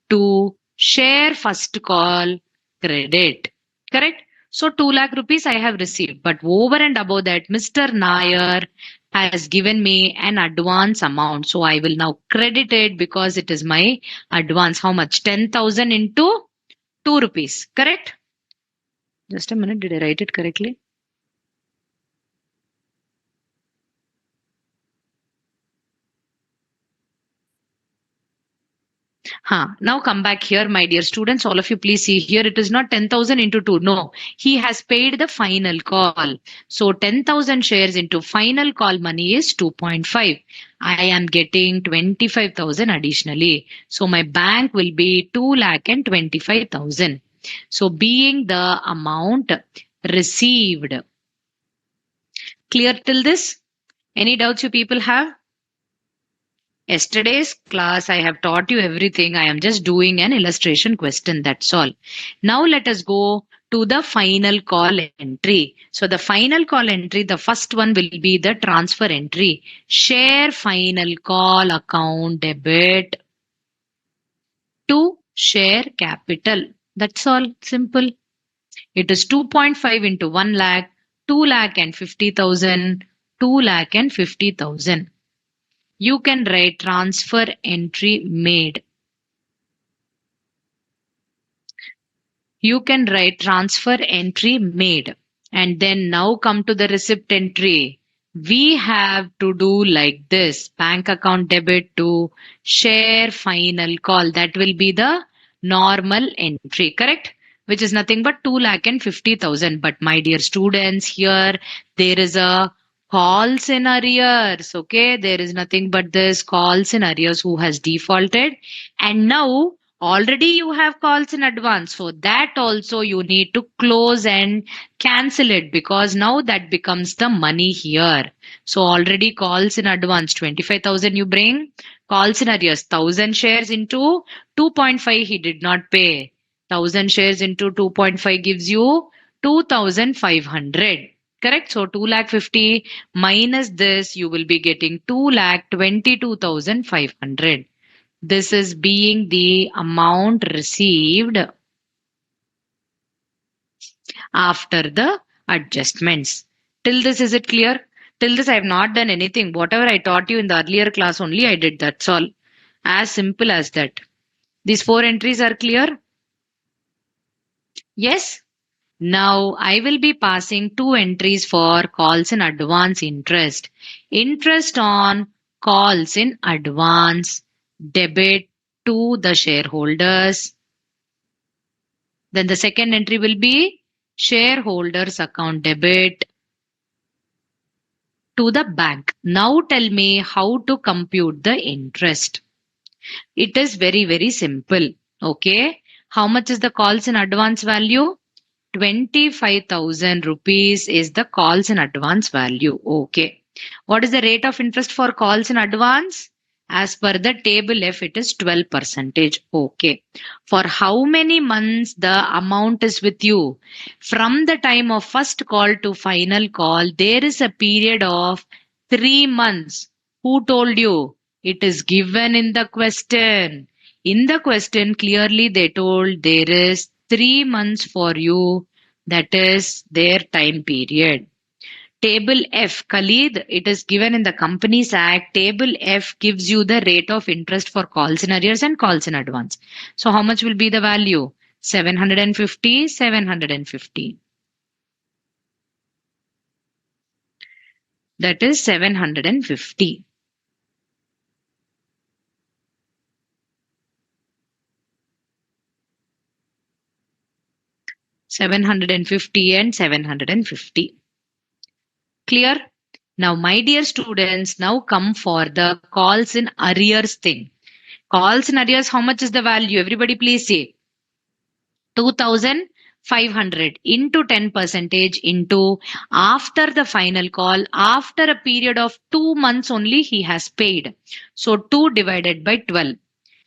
to share first call credit. Correct? So 2 lakh rupees I have received. But over and above that, Mr. Nair has given me an advance amount. So I will now credit it because it is my advance. How much? 10,000 into 2 rupees. Correct? Just a minute. Did I write it correctly? Now come back here, my dear students. All of you, please see here. It is not 10,000 into 2. No, he has paid the final call. So 10,000 shares into final call money is 2.5. I am getting 25,000 additionally. So my bank will be 2 lakh and 25,000. So being the amount received. Clear till this? Any doubts you people have? Yesterday's class, I have taught you everything. I am just doing an illustration question. That's all. Now let us go to the final call entry. So the final call entry, the first one will be the transfer entry. Share final call account debit to share capital. That's all. Simple. It is 2.5 into 1 lakh, 2 lakh and 50,000, 2 lakh and 50,000. You can write transfer entry made. You can write transfer entry made. And then now come to the receipt entry. We have to do like this. Bank account debit to share final call. That will be the normal entry, correct? Which is nothing but 2,50,000. But my dear students, here there is a calls in arrears. Okay, there is nothing but this calls in arrears who has defaulted, and now already you have calls in advance. So that also you need to close and cancel it, because now that becomes the money here. So already calls in advance 25,000 you bring, calls in arrears 1,000 shares into 2.5 he did not pay. 1,000 shares into 2.5 gives you 2,500. Correct? So 2,50,000 minus this, you will be getting 2,22,500. This is being the amount received after the adjustments. Till this, is it clear? Till this, I have not done anything. Whatever I taught you in the earlier class only, I did. That's all. As simple as that. These four entries are clear? Yes? Now, I will be passing two entries for calls in advance interest. Interest on calls in advance, debit to the shareholders. Then the second entry will be shareholders account debit to the bank. Now tell me how to compute the interest. It is very, very simple. Okay. How much is the calls in advance value? 25,000 rupees is the calls in advance value. Okay. What is the rate of interest for calls in advance? As per the table F, it is 12%. Okay. For how many months the amount is with you? From the time of first call to final call, there is a period of 3 months. Who told you? It is given in the question. In the question, clearly they told there is 3 months for you. That is their time period. Table F, Khalid, it is given in the Companies Act. Table F gives you the rate of interest for calls in arrears and calls in advance. So how much will be the value? 750, 750. That is 750. $750 and 750. Clear? Now, my dear students, now come for the calls in arrears thing. Calls in arrears, how much is the value? Everybody please say. 2,500 into 10% into after the final call, after a period of 2 months only he has paid. So 2 divided by 12.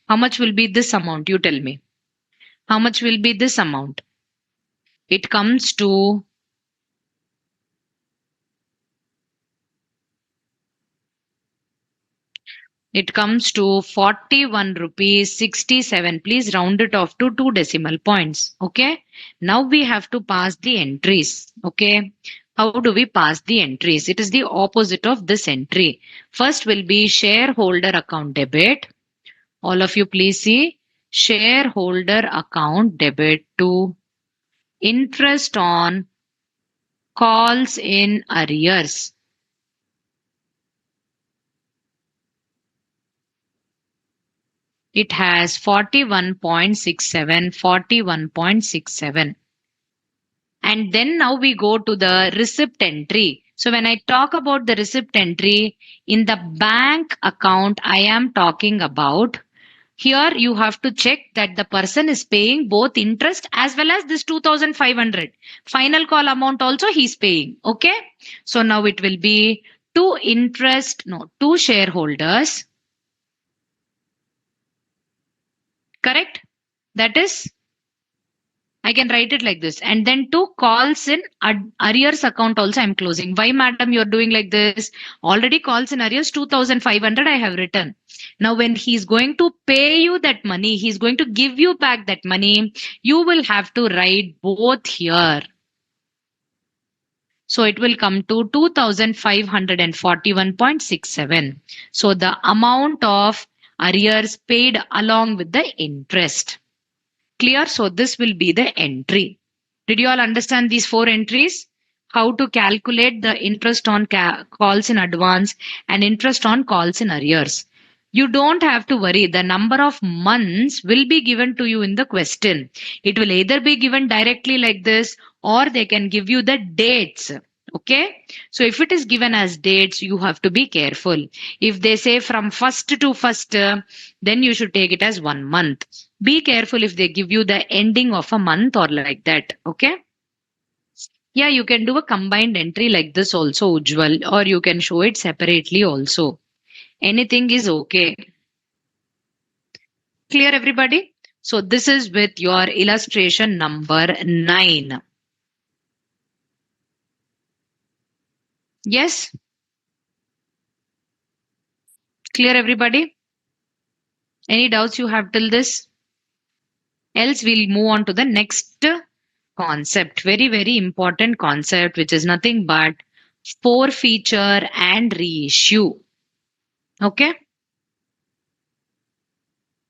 How much will be this amount? You tell me. How much will be this amount? It comes to It comes to 41 rupees 67. Please round it off to 2 decimal points. Okay. Now we have to pass the entries. Okay. How do we pass the entries? It is the opposite of this entry. First will be shareholder account debit. All of you please see. Shareholder account debit to interest on calls in arrears. It has 41.67, 41.67. And then now we go to the receipt entry. So when I talk about the receipt entry in the bank account, I am talking about here you have to check that the person is paying both interest as well as this 2,500. Final call amount also he is paying. Okay. So now it will be two shareholders. Correct? That is, I can write it like this. And then 2 calls in arrears account also I'm closing. Why, madam, you're doing like this? Already calls in arrears 2,500 I have written. Now when he's going to pay you that money, he's going to give you back that money, you will have to write both here. So it will come to 2,541.67. So the amount of arrears paid along with the interest. Clear? So this will be the entry. Did you all understand these 4 entries? How to calculate the interest on calls in advance and interest on calls in arrears. You don't have to worry. The number of months will be given to you in the question. It will either be given directly like this or they can give you the dates. Okay. So if it is given as dates, you have to be careful. If they say from first to first, then you should take it as 1 month. Be careful if they give you the ending of a month or like that. Okay. Yeah, you can do a combined entry like this also, Ujjwal, or you can show it separately also. Anything is okay. Clear, everybody? So this is with your illustration number 9. Yes? Clear, everybody? Any doubts you have till this? Else we'll move on to the next concept. Very, very important concept, which is nothing but forfeiture and reissue. Okay?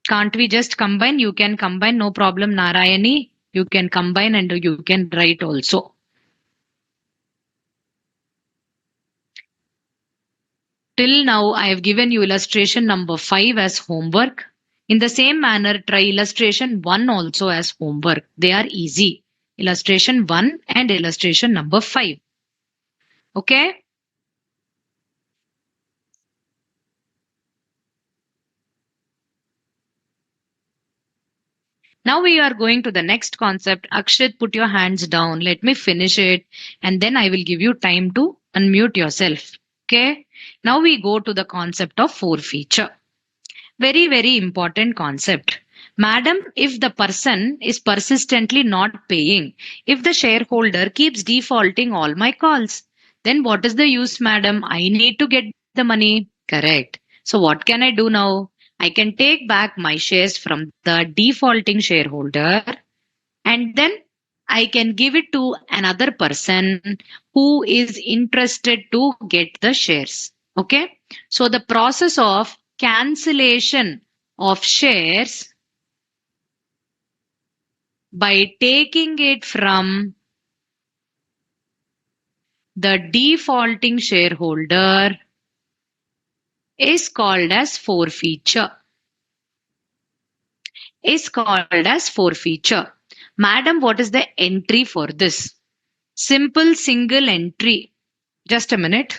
Can't we just combine? You can combine, no problem, Narayani. You can combine and you can write also. Till now, I have given you illustration number 5 as homework. In the same manner, try illustration 1 also as homework. They are easy. Illustration 1 and illustration number 5. Okay? Now we are going to the next concept. Akshit, put your hands down. Let me finish it and then I will give you time to unmute yourself. Okay? Now we go to the concept of forfeiture. Very, very important concept. Madam, if the person is persistently not paying, if the shareholder keeps defaulting all my calls, then what is the use, madam? I need to get the money. Correct. So what can I do now? I can take back my shares from the defaulting shareholder and then I can give it to another person who is interested to get the shares. Okay. So the process of cancellation of shares by taking it from the defaulting shareholder is called as forfeiture. Is called as forfeiture. Madam, what is the entry for this? Simple single entry. Just a minute.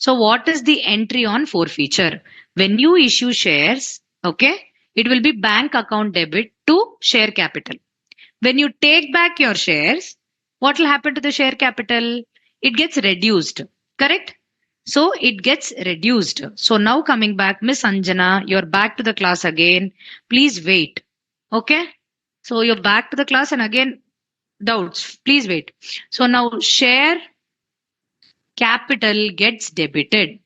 So what is the entry on forfeiture? When you issue shares, okay, it will be bank account debit to share capital. When you take back your shares, what will happen to the share capital? It gets reduced, correct? So it gets reduced. So now coming back, Miss Anjana, you're back to the class again. Please wait. Okay? So you're back to the class and again, doubts. Please wait. So now share capital gets debited.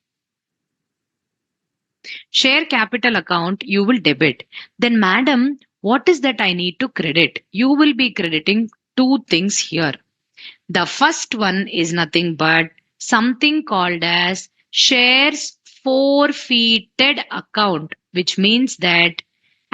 Share capital account you will debit. Then madam, what is that I need to credit? You will be crediting two things here. The first one is nothing but something called as shares forfeited account, which means that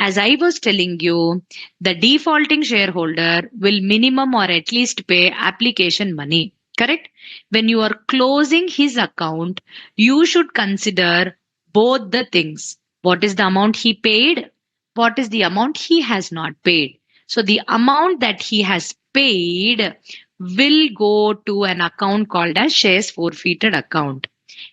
As I was telling you, the defaulting shareholder will minimum or at least pay application money. Correct? When you are closing his account, you should consider both the things. What is the amount he paid? What is the amount he has not paid? So the amount that he has paid will go to an account called as shares forfeited account.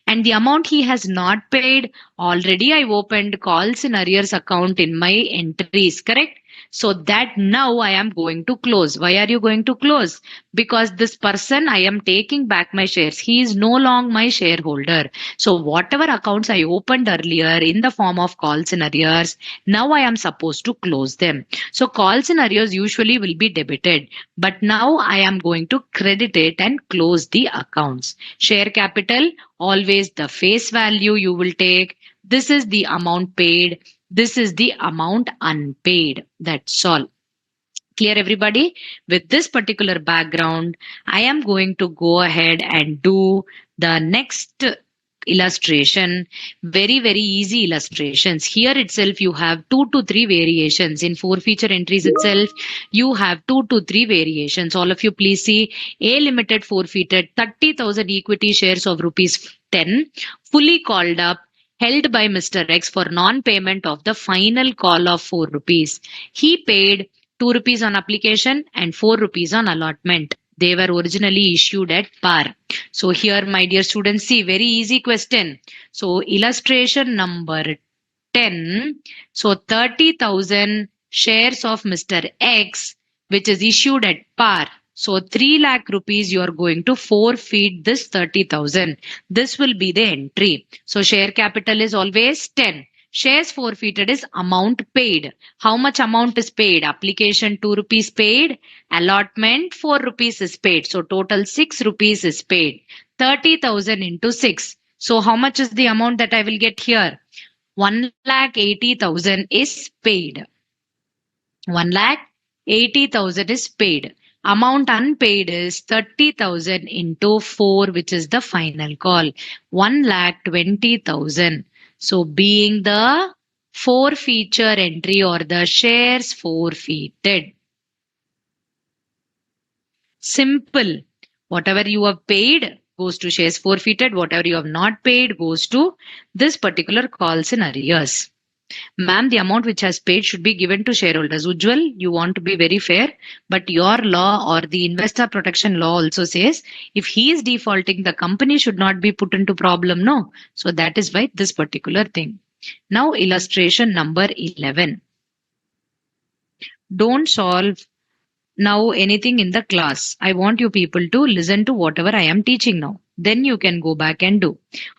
And the amount he has not paid, already I opened calls in arrears account in my entries, correct? So that now I am going to close. Why are you going to close? Because this person, I am taking back my shares. He is no longer my shareholder. So whatever accounts I opened earlier in the form of calls in arrears, now I am supposed to close them. So calls in arrears usually will be debited, but now I am going to credit it and close the accounts. Share capital, always the face value you will take. This is the amount paid. This is the amount unpaid. That's all. Clear, everybody? With this particular background, I am going to go ahead and do the next illustration. Very, very easy illustrations. Here itself, you have 2 to 3 variations. In forfeiture entries itself, you have 2 to 3 variations. All of you, please see. A limited forfeited 30,000 equity shares of rupees 10, fully called up, held by Mr. X for non-payment of the final call of 4 rupees. He paid 2 rupees on application and 4 rupees on allotment. They were originally issued at par. So here, my dear students, see, very easy question. So illustration number 10. So 30,000 shares of Mr. X, which is issued at par. So 3 lakh rupees, you are going to forfeit this 30,000. This will be the entry. So share capital is always 10. Shares forfeited is amount paid. How much amount is paid? Application 2 rupees paid. Allotment 4 rupees is paid. So total 6 rupees is paid. 30,000 into 6. So how much is the amount that I will get here? 1,80,000 is paid. 1,80,000 is paid. Amount unpaid is 30,000 into 4, which is the final call. 1,20,000. So being the forfeiture entry or the shares forfeited. Simple. Whatever you have paid goes to shares forfeited. Whatever you have not paid goes to this particular calls in arrears. Ma'am, the amount which has paid should be given to shareholders. Ujjwal, you want to be very fair, but your law or the investor protection law also says if he is defaulting, the company should not be put into problem, no? So that is why this particular thing. Now illustration number 11. Don't solve now anything in the class. I want you people to listen to whatever I am teaching now. Then you can go back and do.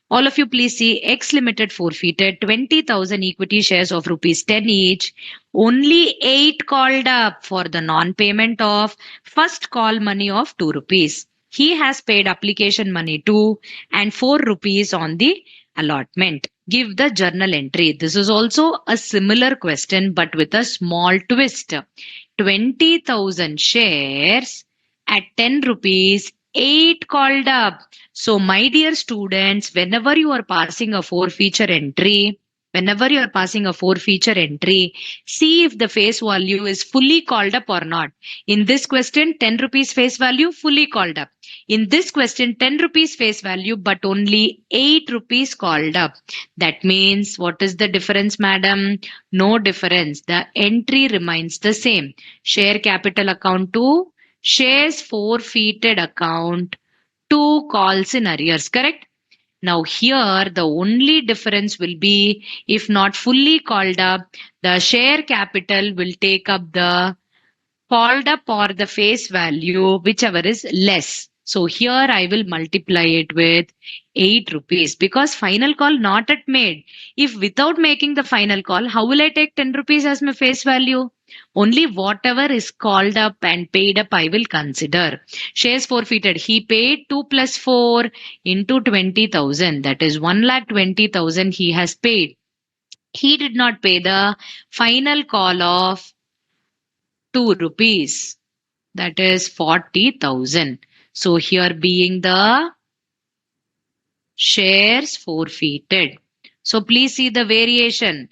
All of you please see X Limited forfeited 20,000 equity shares of rupees 10 each. Only 8 called up for the non-payment of first call money of 2 rupees. He has paid application money 2 and 4 rupees on the allotment. Give the journal entry. This is also a similar question but with a small twist. 20,000 shares at 10 rupees, 8 called up. So my dear students, whenever you are passing a forfeiture entry, see if the face value is fully called up or not. In this question, 10 rupees face value fully called up. In this question, 10 rupees face value, but only 8 rupees called up. That means, what is the difference, madam? No difference. The entry remains the same. Share capital account to shares forfeited account to calls in arrears, correct? Now here, the only difference will be if not fully called up, the share capital will take up the called up or the face value, whichever is less. So here I will multiply it with 8 rupees because final call not at made. If without making the final call, how will I take 10 rupees as my face value? Only whatever is called up and paid up I will consider. Shares forfeited. He paid 2 plus 4 into 20,000. That is 1,20,000 he has paid. He did not pay the final call of 2 rupees. That is 40,000. So here being the shares forfeited. So please see the variation.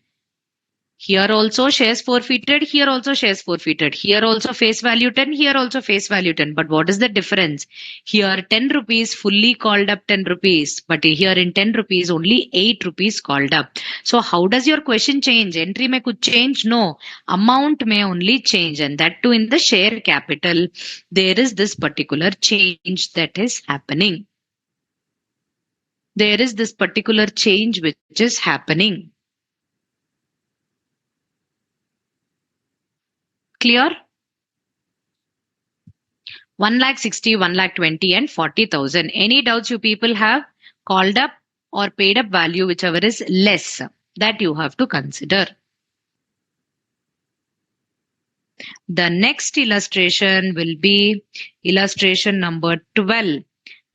Here also shares forfeited, here also shares forfeited, here also face value 10, here also face value 10. But what is the difference? Here 10 rupees fully called up 10 rupees, but here in 10 rupees only 8 rupees called up. So how does your question change? Entry may could change? No. Amount may only change, and that too in the share capital. There is this particular change that is happening. There is this particular change which is happening. Clear? 1,60,000, 1,20,000 and 40,000. Any doubts you people have? Called up or paid up value, whichever is less, that you have to consider. The next illustration will be illustration number 12.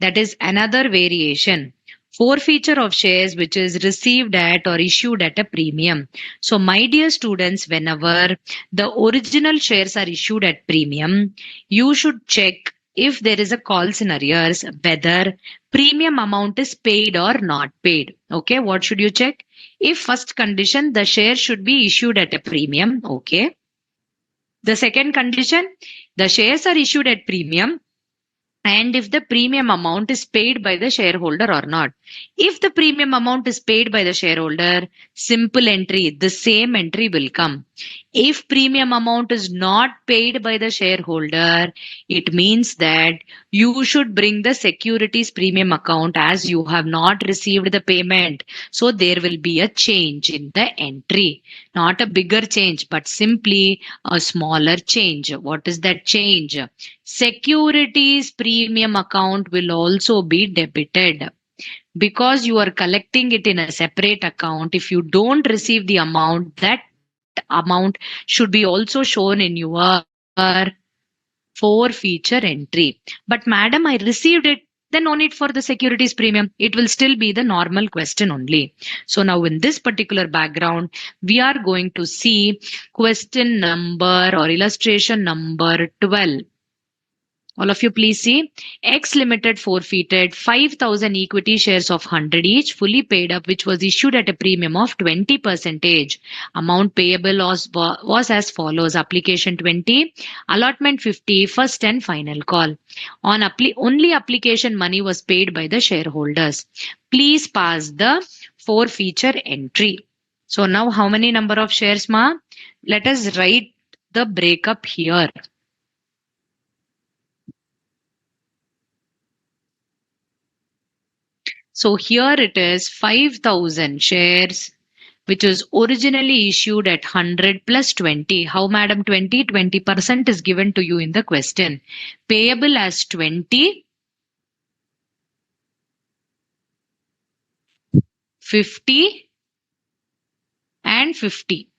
That is another variation. Forfeiture of shares which is received at or issued at a premium. So my dear students, whenever the original shares are issued at premium, you should check if there is a calls in arrears, whether premium amount is paid or not paid. Okay, what should you check? If first condition, the share should be issued at a premium. Okay. The second condition, the shares are issued at premium, and if the premium amount is paid by the shareholder or not. If the premium amount is paid by the shareholder, simple entry, the same entry will come. If premium amount is not paid by the shareholder, it means that you should bring the securities premium account as you have not received the payment. So there will be a change in the entry. Not a bigger change, but simply a smaller change. What is that change? Securities premium account will also be debited. Because you are collecting it in a separate account, if you don't receive the amount, that amount should be also shown in your forfeiture entry. But madam, I received it, then no need for the securities premium. It will still be the normal question only. So now in this particular background, we are going to see question number or illustration number 12. All of you please see. X Limited forfeited 5,000 equity shares of 100 each, fully paid up, which was issued at a premium of 20%. Amount payable was as follows. Application 20, allotment 50, first and final call. On only application money was paid by the shareholders. Please pass the forfeiture entry. So now how many number of shares, ma? Let us write the breakup here. So here it is 5,000 shares, which was originally issued at 100 plus 20. How, madam? 20? 20% is given to you in the question. Payable as 20, 50 and 50.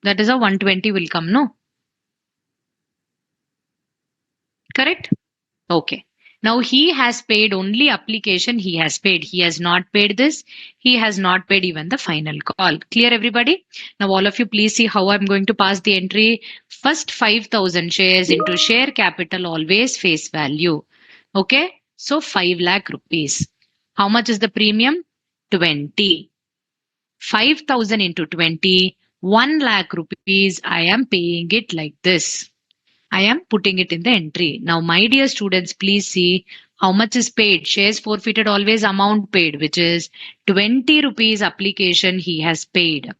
That is a 120 will come, no? Correct? Okay. Now he has paid only application he has paid. He has not paid this. He has not paid even the final call. Clear everybody? Now all of you please see how I'm going to pass the entry. First 5,000 shares into share capital, always face value. Okay. So 5 lakh rupees. How much is the premium? 20. 5,000 into 20. 1 lakh rupees. I am paying it like this. I am putting it in the entry. Now, my dear students, please see how much is paid. Shares forfeited, always amount paid, which is 20 rupees application he has paid,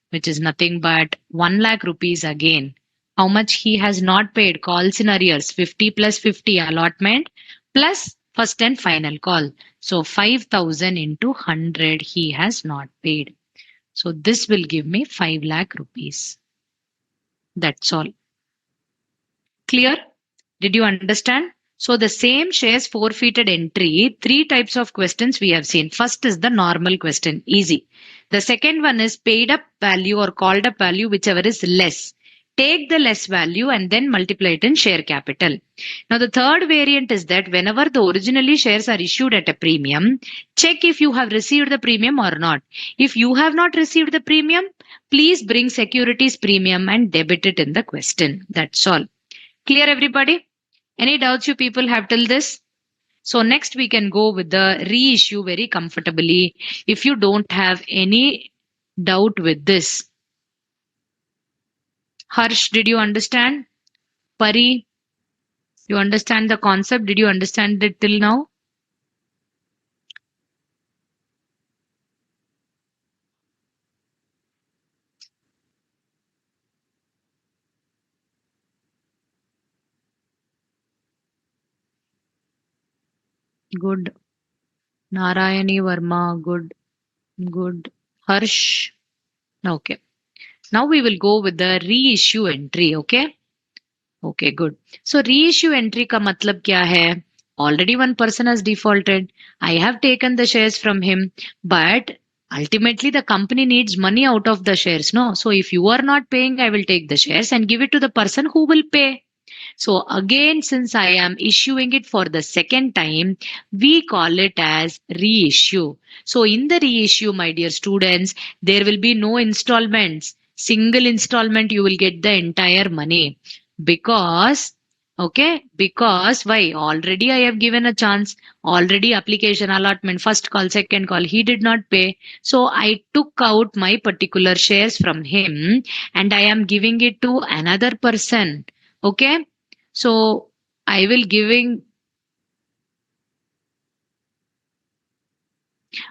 which is nothing but 1 lakh rupees again. How much he has not paid? Calls in arrears, 50 plus 50 allotment plus first and final call. So 5,000 into 100 he has not paid. So this will give me 5 lakh rupees. That's all. Clear? Did you understand? So the same shares forfeited entry, 3 types of questions we have seen. First is the normal question, easy. The second one is paid up value or called up value, whichever is less. Take the less value and then multiply it in share capital. Now the third variant is that whenever the originally shares are issued at a premium, check if you have received the premium or not. If you have not received the premium, please bring securities premium and debit it in the question. That's all. Clear everybody? Any doubts you people have till this? So next we can go with the reissue very comfortably. If you don't have any doubt with this. Harsh, did you understand? Pari, you understand the concept? Did you understand it till now? Good. Narayani Verma, good, good. Harsh, okay. Now we will go with the reissue entry, okay? Okay, good. So reissue entry का मतलब क्या है? Already one person has defaulted. I have taken the shares from him, but ultimately the company needs money out of the shares, no? So if you are not paying, I will take the shares and give it to the person who will pay. So again, since I am issuing it for the second time, we call it as reissue. So in the reissue, my dear students, there will be no installments. Single installment, you will get the entire money. Because, okay, because why? Already I have given a chance. Already application allotment, first call, second call, he did not pay. So I took out my particular shares from him and I am giving it to another person. Okay, so I will giving,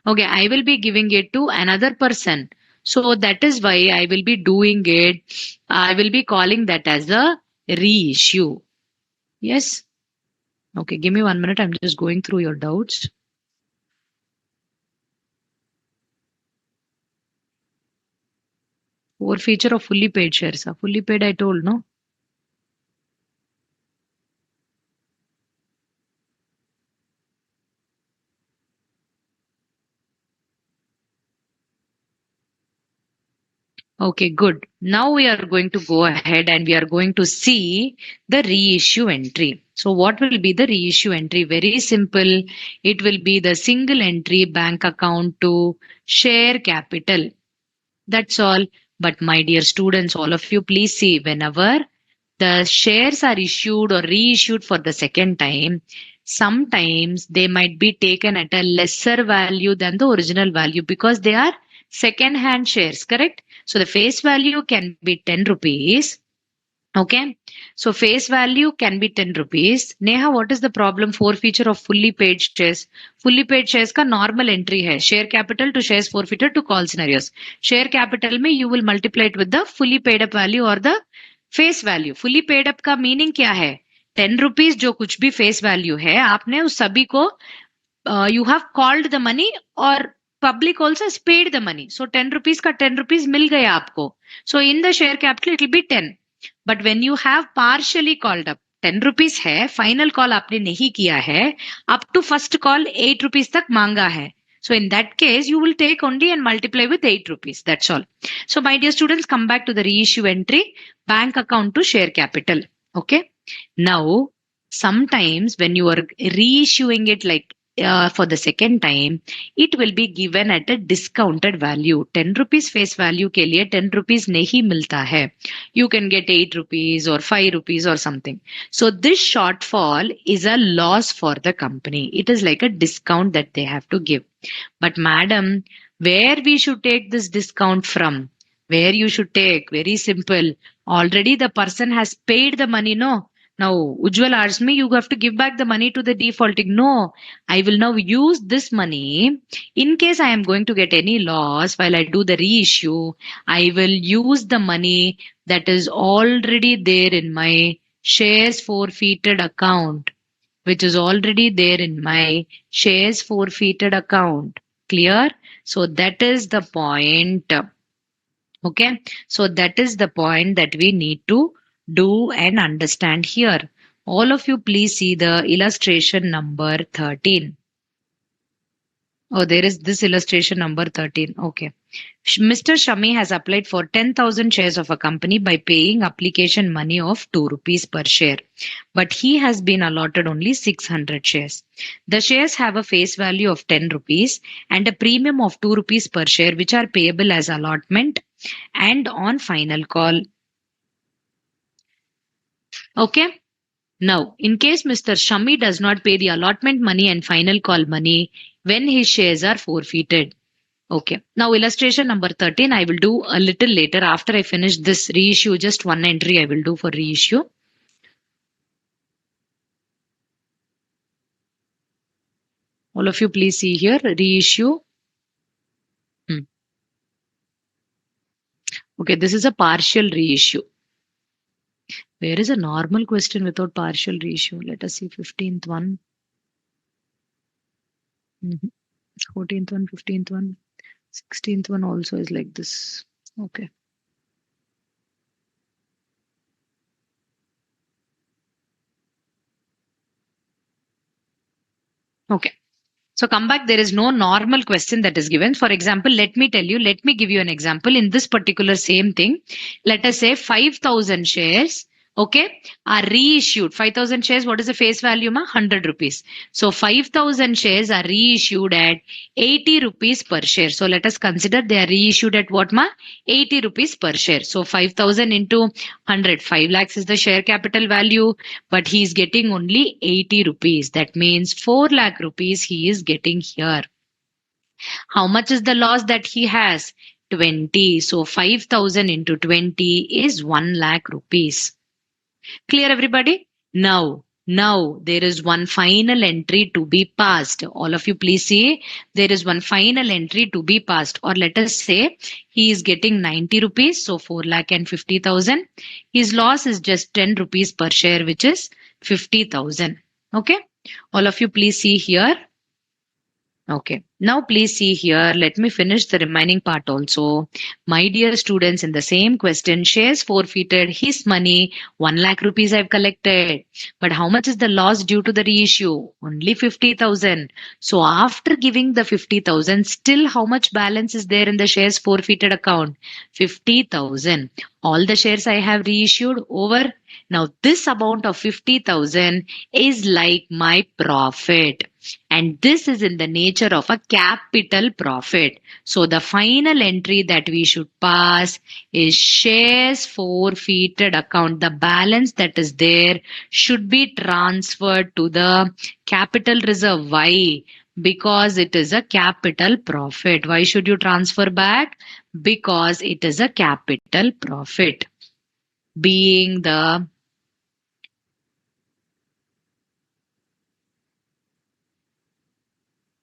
okay, I will be giving it to another person. So that is why I will be doing it. I will be calling that as a reissue. Yes. Okay, give me 1 minute. I'm just going through your doubts. Forfeiture of fully paid shares. Fully paid, I told, no? Okay, good. Now we are going to go ahead and we are going to see the reissue entry. So what will be the reissue entry? Very simple. It will be the single entry bank account to share capital. That's all. But my dear students, all of you, please see whenever the shares are issued or reissued for the second time, sometimes they might be taken at a lesser value than the original value because they are second hand shares, correct? So the face value can be 10 rupees. Okay, so face value can be 10 rupees. Neha, what is the problem? Forfeiture of fully paid shares. Fully paid shares का normal entry है. Share capital to shares forfeited to call scenarios. Share capital में you will multiply it with the fully paid up value or the face value. Fully paid up का meaning क्या है? 10 rupees जो कुछ भी face value है, आपने उस सभी को you have called the money or public also has paid the money. So 10 rupees का 10 rupees मिल गया आपको. So in the share capital it will be 10. But when you have partially called up, 10 rupees है, final call आपने नहीं किया है, up to first call 8 rupees तक मांगा है. So in that case, you will take only and multiply with 8 rupees. That's all. So my dear students, come back to the reissue entry, bank account to share capital. Okay. Now, sometimes when you are reissuing it like for the second time, it will be given at a discounted value. 10 rupees face value के लिए 10 rupees नहीं मिलता है. You can get 8 rupees or 5 rupees or something. So this shortfall is a loss for the company. It is like a discount that they have to give. But madam, where we should take this discount from? Where you should take? Very simple. Already the person has paid the money, no? Now, Ujjwal asks me, you have to give back the money to the defaulting. No, I will now use this money. In case I am going to get any loss while I do the reissue, I will use the money that is already there in my shares forfeited account, which is already there in my shares forfeited account. Clear? So that is the point. Okay, so that is the point that we need to do and understand here. All of you, please see the illustration number 13. Oh, there is this illustration number 13. Okay. Mr. Shami has applied for 10,000 shares of a company by paying application money of 2 rupees per share. But he has been allotted only 600 shares. The shares have a face value of 10 rupees and a premium of 2 rupees per share, which are payable as allotment and on final call. Okay. Now, in case Mr. Shami does not pay the allotment money and final call money when his shares are forfeited, Okay. Now illustration number 13, I will do a little later after I finish this reissue. Just one entry I will do for reissue. All of you please see here, reissue. Okay, this is a partial reissue. Where is a normal question without partial reissue? Let us see 15th one. 14th one, 15th one, 16th one also is like this. Okay. Okay. So come back, there is no normal question that is given. For example, let me give you an example in this particular same thing. Let us say 5,000 shares, okay, are reissued. 5,000 shares, what is the face value, ma? 100 rupees. So 5,000 shares are reissued at 80 rupees per share. So let us consider they are reissued at what, ma? 80 rupees per share. So 5,000 into 100, 5 lakhs is the share capital value, but he is getting only 80 rupees. That means 4 lakh rupees he is getting here. How much is the loss that he has? 20. So 5,000 into 20 is 1 lakh rupees. Clear, everybody? Now there is one final entry to be passed. All of you please see, there is one final entry to be passed. Or let us say he is getting 90 rupees, so 4 lakh and 50,000. His loss is just 10 rupees per share, which is 50,000. Okay? All of you please see here. Okay, now please see here. Let me finish the remaining part also. My dear students, in the same question, shares forfeited, his money, 1 lakh rupees I've collected. But how much is the loss due to the reissue? Only 50,000. So after giving the 50,000, still how much balance is there in the shares forfeited account? 50,000. All the shares I have reissued over. Now this amount of 50,000 is like my profit. And this is in the nature of a capital profit. So the final entry that we should pass is shares forfeited account. The balance that is there should be transferred to the capital reserve. Why? Because it is a capital profit. Why should you transfer back? Because it is a capital profit. Being the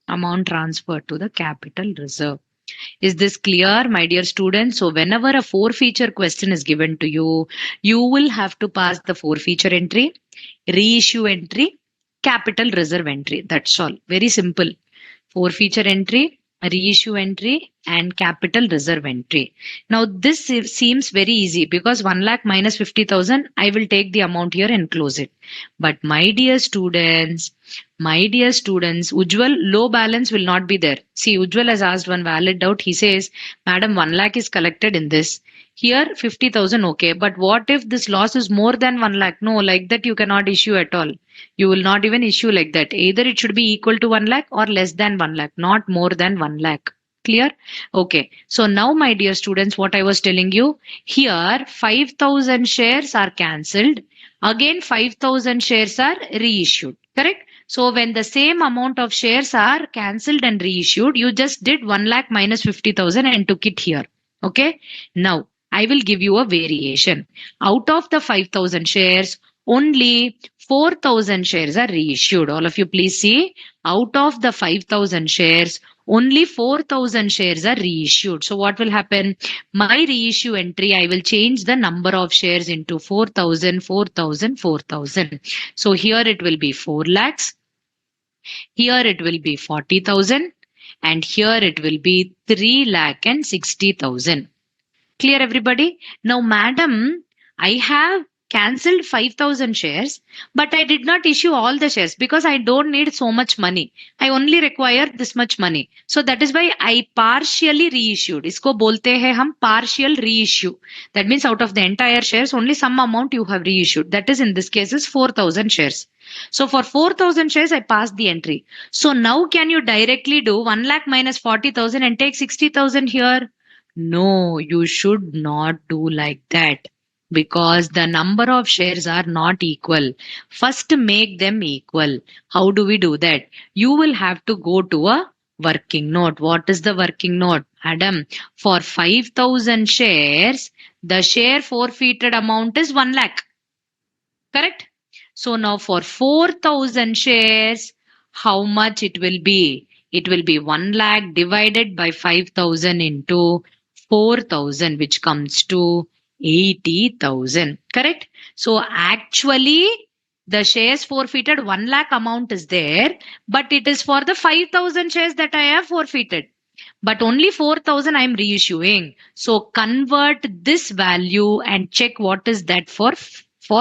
amount transferred to the capital reserve. Is this clear, my dear students? So whenever a forfeiture question is given to you, you will have to pass the forfeiture entry, reissue entry, capital reserve entry. That's all. Very simple. Forfeiture entry, reissue entry, and capital reserve entry. Now this seems very easy because 1 lakh minus 50,000, I will take the amount here and close it. But my dear students, Ujjwal, low balance will not be there. See, Ujjwal has asked one valid doubt. He says, Madam, 1 lakh is collected in this. Here 50,000, okay. But what if this loss is more than 1 lakh? No, like that you cannot issue at all. You will not even issue like that. Either it should be equal to 1 lakh or less than 1 lakh, not more than 1 lakh. Clear? Okay. So now, my dear students, what I was telling you, here 5,000 shares are cancelled. Again, 5,000 shares are reissued. Correct? So when the same amount of shares are cancelled and reissued, you just did 1 lakh minus 50,000 and took it here. Okay. Now, I will give you a variation. Out of the 5,000 shares, only 4,000 shares are reissued. All of you please see, out of the 5,000 shares, only 4,000 shares are reissued. So what will happen? My reissue entry, I will change the number of shares into 4,000, 4,000, 4,000. So here it will be 4 lakhs. Here it will be 40,000. And here it will be 3 lakh and 60,000. Clear, everybody? Now, madam, I have cancelled 5,000 shares, but I did not issue all the shares because I don't need so much money. I only require this much money. So that is why I partially reissued. Isko bolte hai hum partial reissue. That means out of the entire shares, only some amount you have reissued. That is in this case is 4,000 shares. So for 4,000 shares, I passed the entry. So now can you directly do 1 lakh minus 40,000 and take 60,000 here? No, you should not do like that because the number of shares are not equal. First, make them equal. How do we do that? You will have to go to a working note. What is the working note? Adam, for 5,000 shares, the share forfeited amount is 1 lakh. Correct? So now for 4,000 shares, how much it will be? It will be 1 lakh divided by 5,000 into 4,000, which comes to 80,000. Correct? So actually, the shares forfeited 1 lakh amount is there, but it is for the 5,000 shares that I have forfeited. But only 4,000 I am reissuing. So convert this value and check what is that for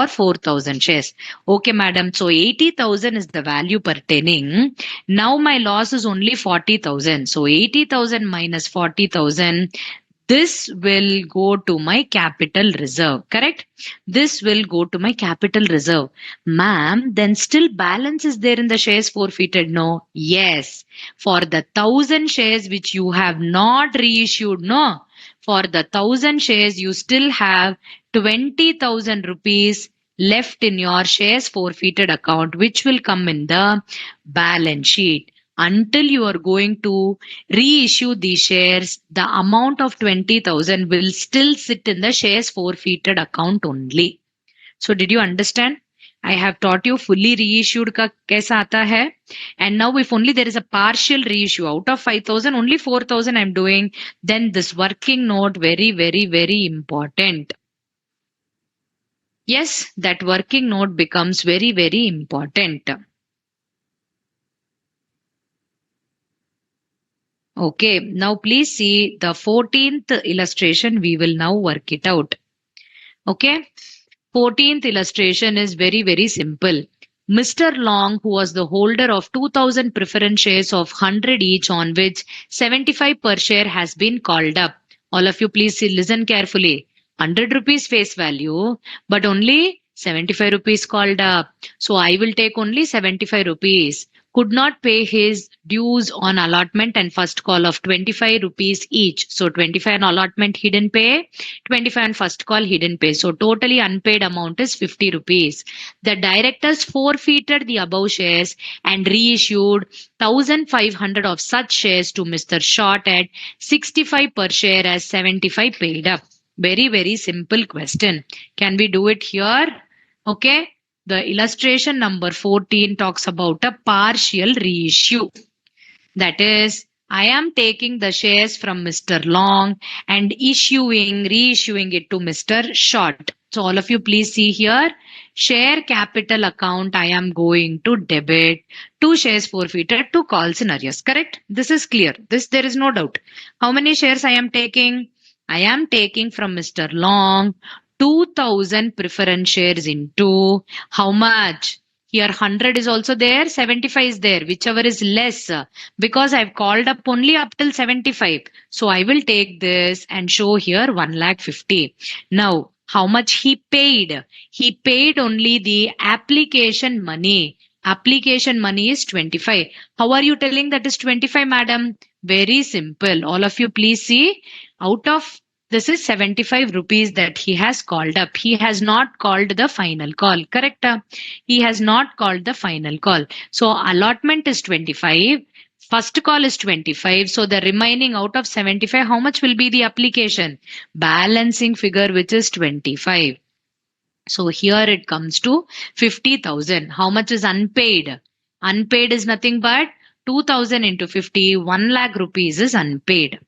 4,000 shares. Okay, madam. So 80,000 is the value pertaining. Now my loss is only 40,000. So 80,000 minus 40,000. This will go to my capital reserve. Correct? This will go to my capital reserve. Ma'am, then still balance is there in the shares forfeited? No. Yes. For the 1,000 shares which you have not reissued, no. For the 1,000 shares, you still have 20,000 rupees left in your shares forfeited account, which will come in the balance sheet. Until you are going to reissue these shares, the amount of 20,000 will still sit in the shares forfeited account only. So did you understand? I have taught you fully reissued ka kaisa aata hai. And now if only there is a partial reissue out of 5,000, only 4,000 I'm doing, then this working note very, very, very important. Yes, that working note becomes very, very important. Okay, now please see the 14th illustration. We will now work it out. Okay, 14th illustration is very, very simple. Mr. Long, who was the holder of 2,000 preference shares of 100 each, on which 75 per share has been called up. All of you, please listen carefully. 100 rupees face value, but only 75 rupees called up. So I will take only 75 rupees. Could not pay his dues on allotment and first call of 25 rupees each. So 25 on allotment he didn't pay, 25 on first call he didn't pay. So totally unpaid amount is 50 rupees. The directors forfeited the above shares and reissued 1,500 of such shares to Mr. Short at 65 per share as 75 paid up. Very, very simple question. Can we do it here? Okay. The illustration number 14 talks about a partial reissue. That is, I am taking the shares from Mr. Long and reissuing it to Mr. Short. So all of you please see here, share capital account I am going to debit, 2 shares forfeited, 2 calls in arrears. Correct? This is clear. There is no doubt. How many shares I am taking? I am taking from Mr. Long 2,000 preference shares into how much? Here 100 is also there, 75 is there, whichever is less, because I've called up only up till 75. So I will take this and show here 1,50,000. Now, how much he paid? He paid only the application money. Application money is 25. How are you telling that is 25, madam? Very simple. All of you please see, out of this is 75 rupees that he has called up. He has not called the final call. Correct? He has not called the final call. So allotment is 25. First call is 25. So the remaining out of 75, how much will be the application? Balancing figure, which is 25. So here it comes to 50,000. How much is unpaid? Unpaid is nothing but 2,000 into 50, 1 lakh rupees is unpaid.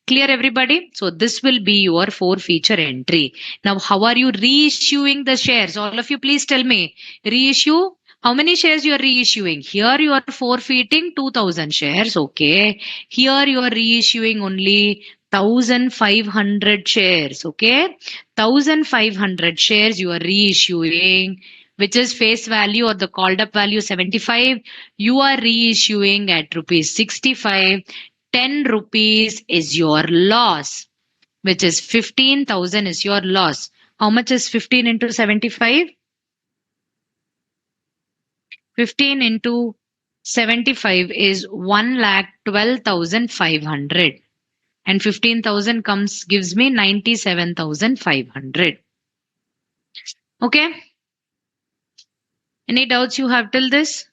Clear everybody? So this will be your forfeiture entry. Now how are you reissuing the shares? All of you please tell me. Reissue? How many shares you are reissuing? Here you are forfeiting 2,000 shares. Okay. Here you are reissuing only 1,500 shares. Okay. 1,500 shares you are reissuing, which is face value or the called up value 75. You are reissuing at rupees 65. 10 rupees is your loss, which is 15,000 is your loss. How much is 15 into 75? 15 into 75 is 1,12,500. And 15,000 gives me 97,500. Okay. Any doubts you have till this?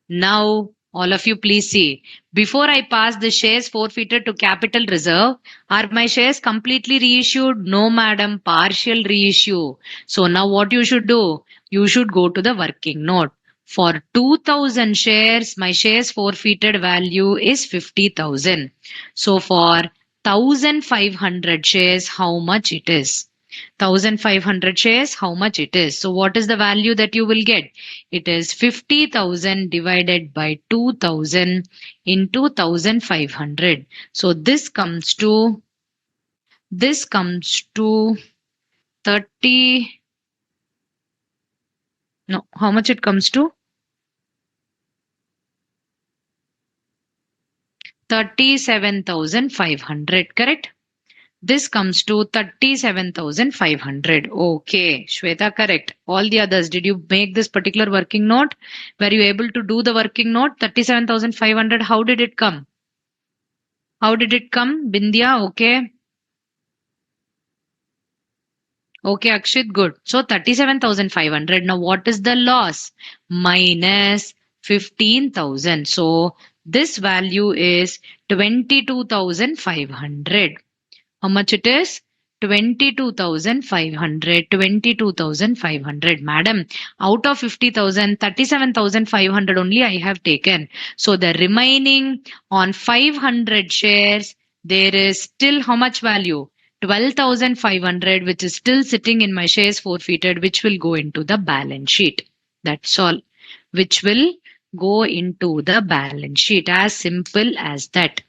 Now All of you, please see. Before I pass the shares forfeited to capital reserve, are my shares completely reissued? No, madam, partial reissue. So now what you should do? You should go to the working note. For 2000 shares, my shares forfeited value is 50,000. So for 1500 shares, how much it is? 1500 shares, how much it is? So what is the value that you will get? It is 50,000 divided by 2000 into 1500. So this comes to 30. No, how much it comes to? 37,500, correct? This comes to 37,500. Okay, Shweta, correct. All the others, did you make this particular working note? Were you able to do the working note? 37,500, how did it come? How did it come? Bindya, okay. Okay, Akshit, good. So 37,500. Now, what is the loss? Minus 15,000. So this value is 22,500. How much it is? 22,500. 22,500. Madam, out of 50,000, 37,500 only I have taken. So the remaining on 500 shares, there is still how much value? 12,500, which is still sitting in my shares forfeited, which will go into the balance sheet. That's all. Which will go into the balance sheet. As simple as that.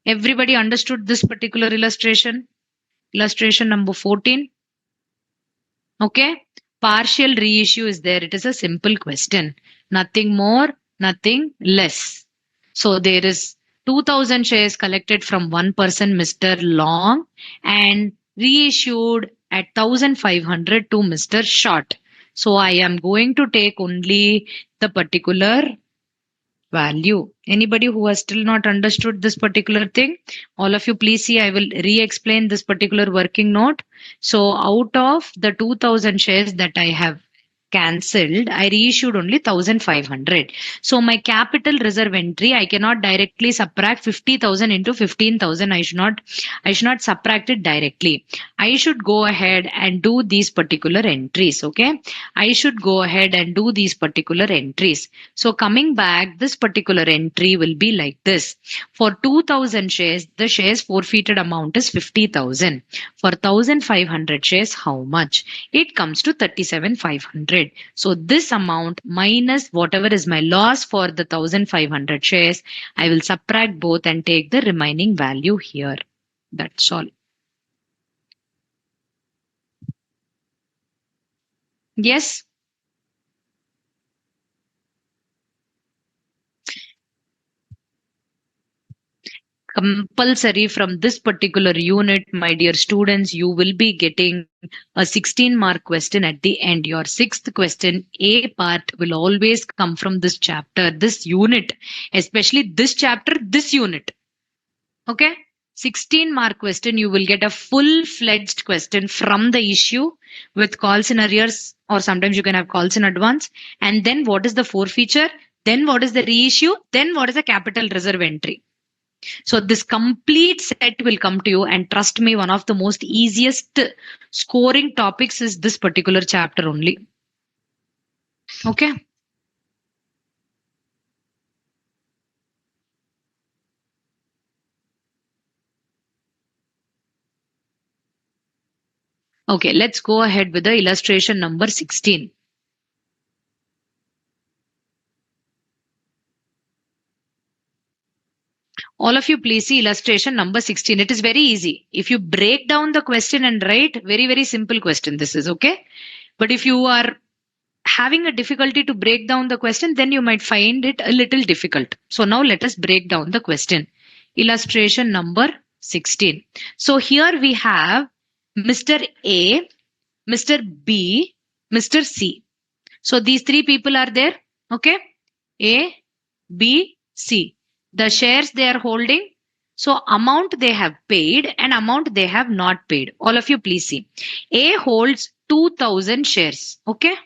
Everybody understood this particular illustration? Illustration number 14. Okay. Partial reissue is there. It is a simple question. Nothing more, nothing less. So there is 2000 shares collected from one person, Mr. Long, and reissued at 1500 to Mr. Short. So I am going to take only the particular value. Anybody who has still not understood this particular thing, all of you please see, I will re-explain this particular working note. So out of the 2000 shares that I have cancelled, I reissued only 1500. So my capital reserve entry, I cannot directly subtract 50,000 into 15,000. I should not subtract it directly. I should go ahead and do these particular entries. Okay. I should go ahead and do these particular entries. So coming back, this particular entry will be like this. For 2000 shares, the shares forfeited amount is 50,000. For 1500 shares, how much? It comes to 37,500. So this amount minus whatever is my loss for the 1500 shares, I will subtract both and take the remaining value here. That's all. Yes. Compulsory from this particular unit, my dear students, you will be getting a 16-mark question at the end. Your sixth question, A part, will always come from this chapter, this unit, especially this chapter, this unit. Okay? 16-mark question, you will get a full-fledged question from the issue with calls in arrears, or sometimes you can have calls in advance. And then what is the forfeiture? Then what is the reissue? Then what is the capital reserve entry? So this complete set will come to you, and trust me, one of the most easiest scoring topics is this particular chapter only. Okay. Okay, let's go ahead with the illustration number 16. All of you please see illustration number 16. It is very easy. If you break down the question and write, very, very simple question this is, okay? But if you are having a difficulty to break down the question, then you might find it a little difficult. So now let us break down the question. Illustration number 16. So here we have Mr. A, Mr. B, Mr. C. So these three people are there, okay? A, B, C. The shares they are holding. So amount they have paid and amount they have not paid. All of you please see. A holds 2000 shares, okay?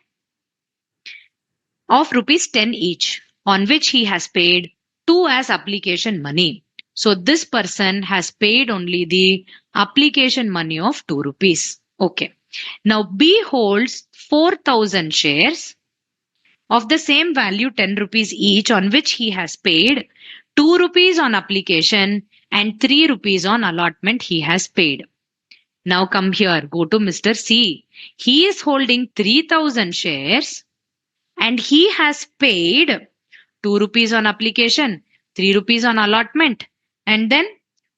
of rupees 10 each, on which he has paid 2 as application money. So this person has paid only the application money of 2 rupees. Okay. Now B holds 4,000 shares of the same value 10 rupees each, on which he has paid 2 rupees on application and 3 rupees on allotment he has paid. Now come here, go to Mr. C. He is holding 3,000 shares and he has paid 2 rupees on application, 3 rupees on allotment, and then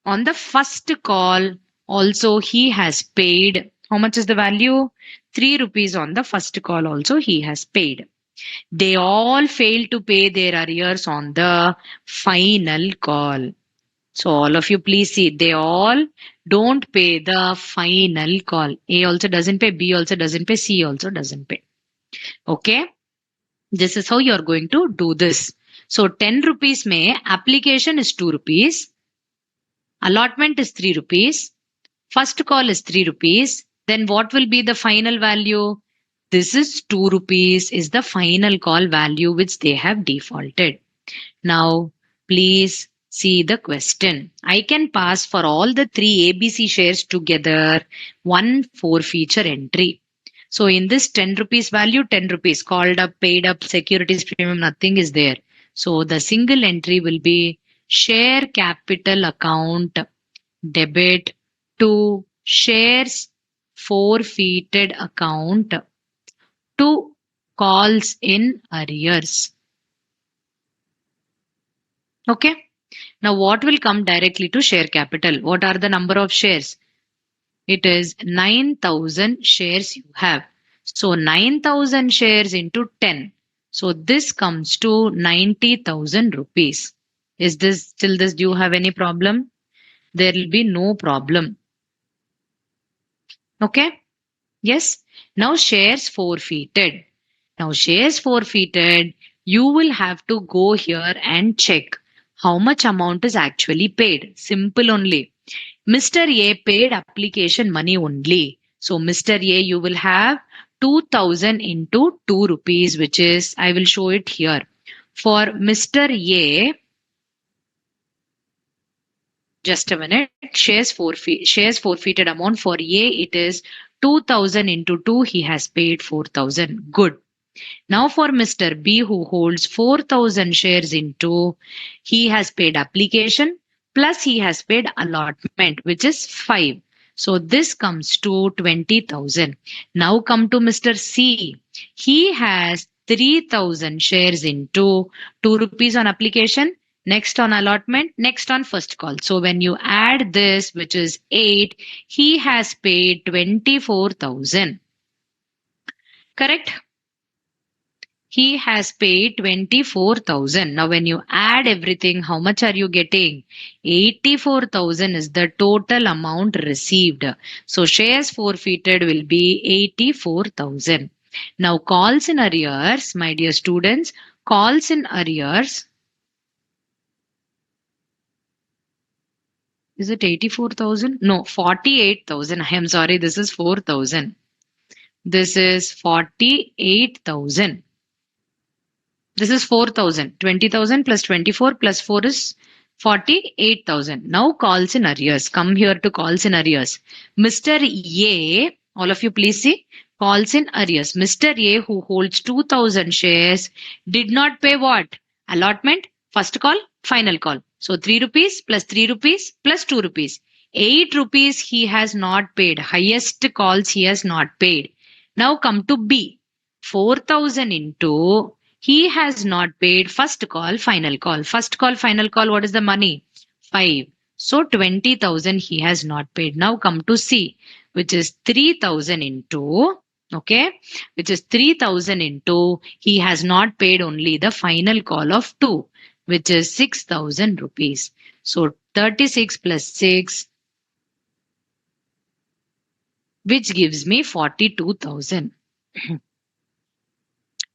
on the first call also he has paid. How much is the value? 3 rupees on the first call also he has paid. They all failed to pay their arrears on the final call. So all of you please see, they all don't pay the final call. A also doesn't pay, B also doesn't pay, C also doesn't pay. Okay. This is how you're going to do this. So 10 rupees may application is 2 rupees. Allotment is 3 rupees. First call is 3 rupees. Then what will be the final value? This is 2 rupees is the final call value which they have defaulted. Now, please see the question. I can pass for all the 3 ABC shares together one forfeiture entry. So in this 10 rupees value, 10 rupees called up, paid up, securities premium, nothing is there. So the single entry will be share capital account debit to shares forfeited account to calls in arrears. Okay. Now what will come directly to share capital? What are the number of shares? It is 9,000 shares you have. So 9,000 shares into 10. So this comes to 90,000 rupees. Is this till this? Do you have any problem? There will be no problem. Okay. Yes. Now shares forfeited. Now shares forfeited, you will have to go here and check how much amount is actually paid. Simple only. Mr. A paid application money only. So Mr. A, you will have 2,000 into 2 rupees, which is, I will show it here. For Mr. A, just a minute, shares forfeited amount for A, it is 2,000 into 2, he has paid 4,000. Good. Now for Mr. B, who holds 4,000 shares into, he has paid application plus he has paid allotment, which is 5. So this comes to 20,000. Now come to Mr. C. He has 3,000 shares into 2 rupees on application, next on allotment, next on first call. So when you add this, which is 8, he has paid 24,000. Correct? He has paid 24,000. Now when you add everything, how much are you getting? 84,000 is the total amount received. So shares forfeited will be 84,000. Now calls in arrears, my dear students, calls in arrears. Is it 84,000? No, 48,000. I am sorry, this is 4,000. This is 48,000. This is 4,000. 20,000 plus 24 plus 4 is 48,000. Now calls in arrears. Come here to calls in arrears. Mr. A, all of you please see, calls in arrears. Mr. A, who holds 2,000 shares, did not pay what? Allotment, first call, final call. So 3 rupees plus 3 rupees plus 2 rupees. 8 rupees he has not paid. Highest calls he has not paid. Now come to B. 4,000 into, he has not paid first call, final call. First call, final call, what is the money? 5. So 20,000 he has not paid. Now come to C, which is 3,000 into, okay, which is 3,000 into, he has not paid only the final call of 2, which is 6,000 rupees. So 36 plus 6, which gives me 42,000.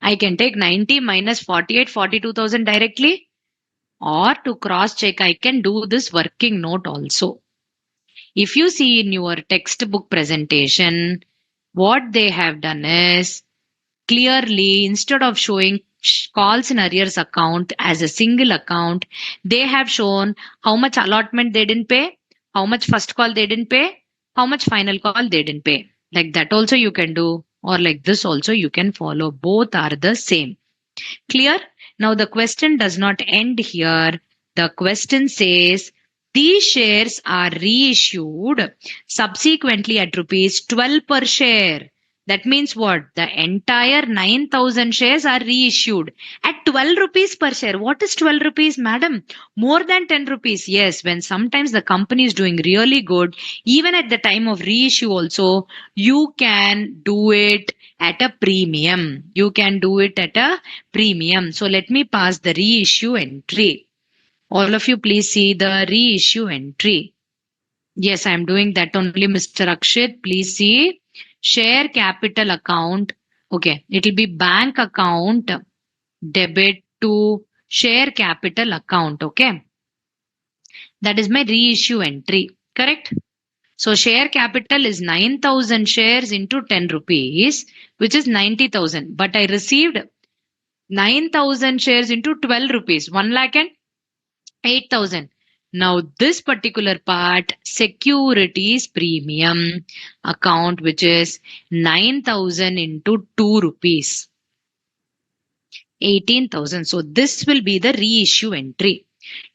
I can take 90 minus 48, 42,000 directly, or to cross check, I can do this working note also. If you see in your textbook presentation, what they have done is clearly, instead of showing calls in arrears account as a single account, they have shown how much allotment they didn't pay, how much first call they didn't pay, how much final call they didn't pay. Like that also you can do, or like this also you can follow. Both are the same. Clear? Now the question does not end here. The question says these shares are reissued subsequently at rupees 12 per share. That means what? The entire 9,000 shares are reissued at 12 rupees per share. What is 12 rupees, madam? More than 10 rupees. Yes, when sometimes the company is doing really good, even at the time of reissue also, you can do it at a premium. You can do it at a premium. So let me pass the reissue entry. All of you please see the reissue entry. Yes, I am doing that only, Mr. Akshit. Please see share capital account. Okay, it will be bank account debit to share capital account. Okay, that is my reissue entry. Correct? So share capital is 9,000 shares into 10 rupees, which is 90,000. But I received 9,000 shares into 12 rupees, 1 lakh and 8,000. Now this particular part, securities premium account, which is 9,000 into 2 rupees, 18,000. So this will be the reissue entry.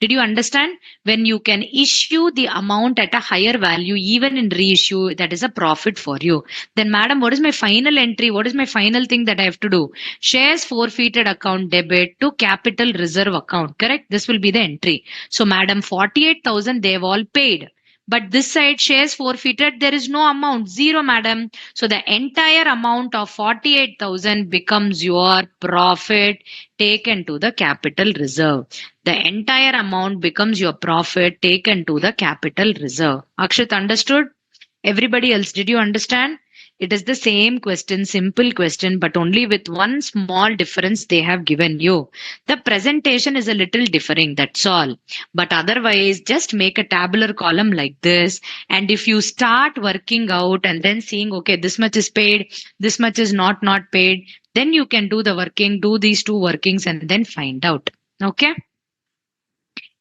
Did you understand? When you can issue the amount at a higher value, even in reissue, that is a profit for you. Then, madam, what is my final entry? What is my final thing that I have to do? Shares forfeited account debit to capital reserve account. Correct? This will be the entry. So, madam, 48,000 they have all paid. But this side shares forfeited, there is no amount, zero, madam. So the entire amount of 48,000 becomes your profit taken to the capital reserve. The entire amount becomes your profit taken to the capital reserve. Akshit, understood? Everybody else, did you understand? It is the same question, simple question, but only with one small difference they have given you. The presentation is a little differing, that's all. But otherwise, just make a tabular column like this. And if you start working out and then seeing, okay, this much is paid, this much is not paid, then you can do the working, do these two workings and then find out. Okay?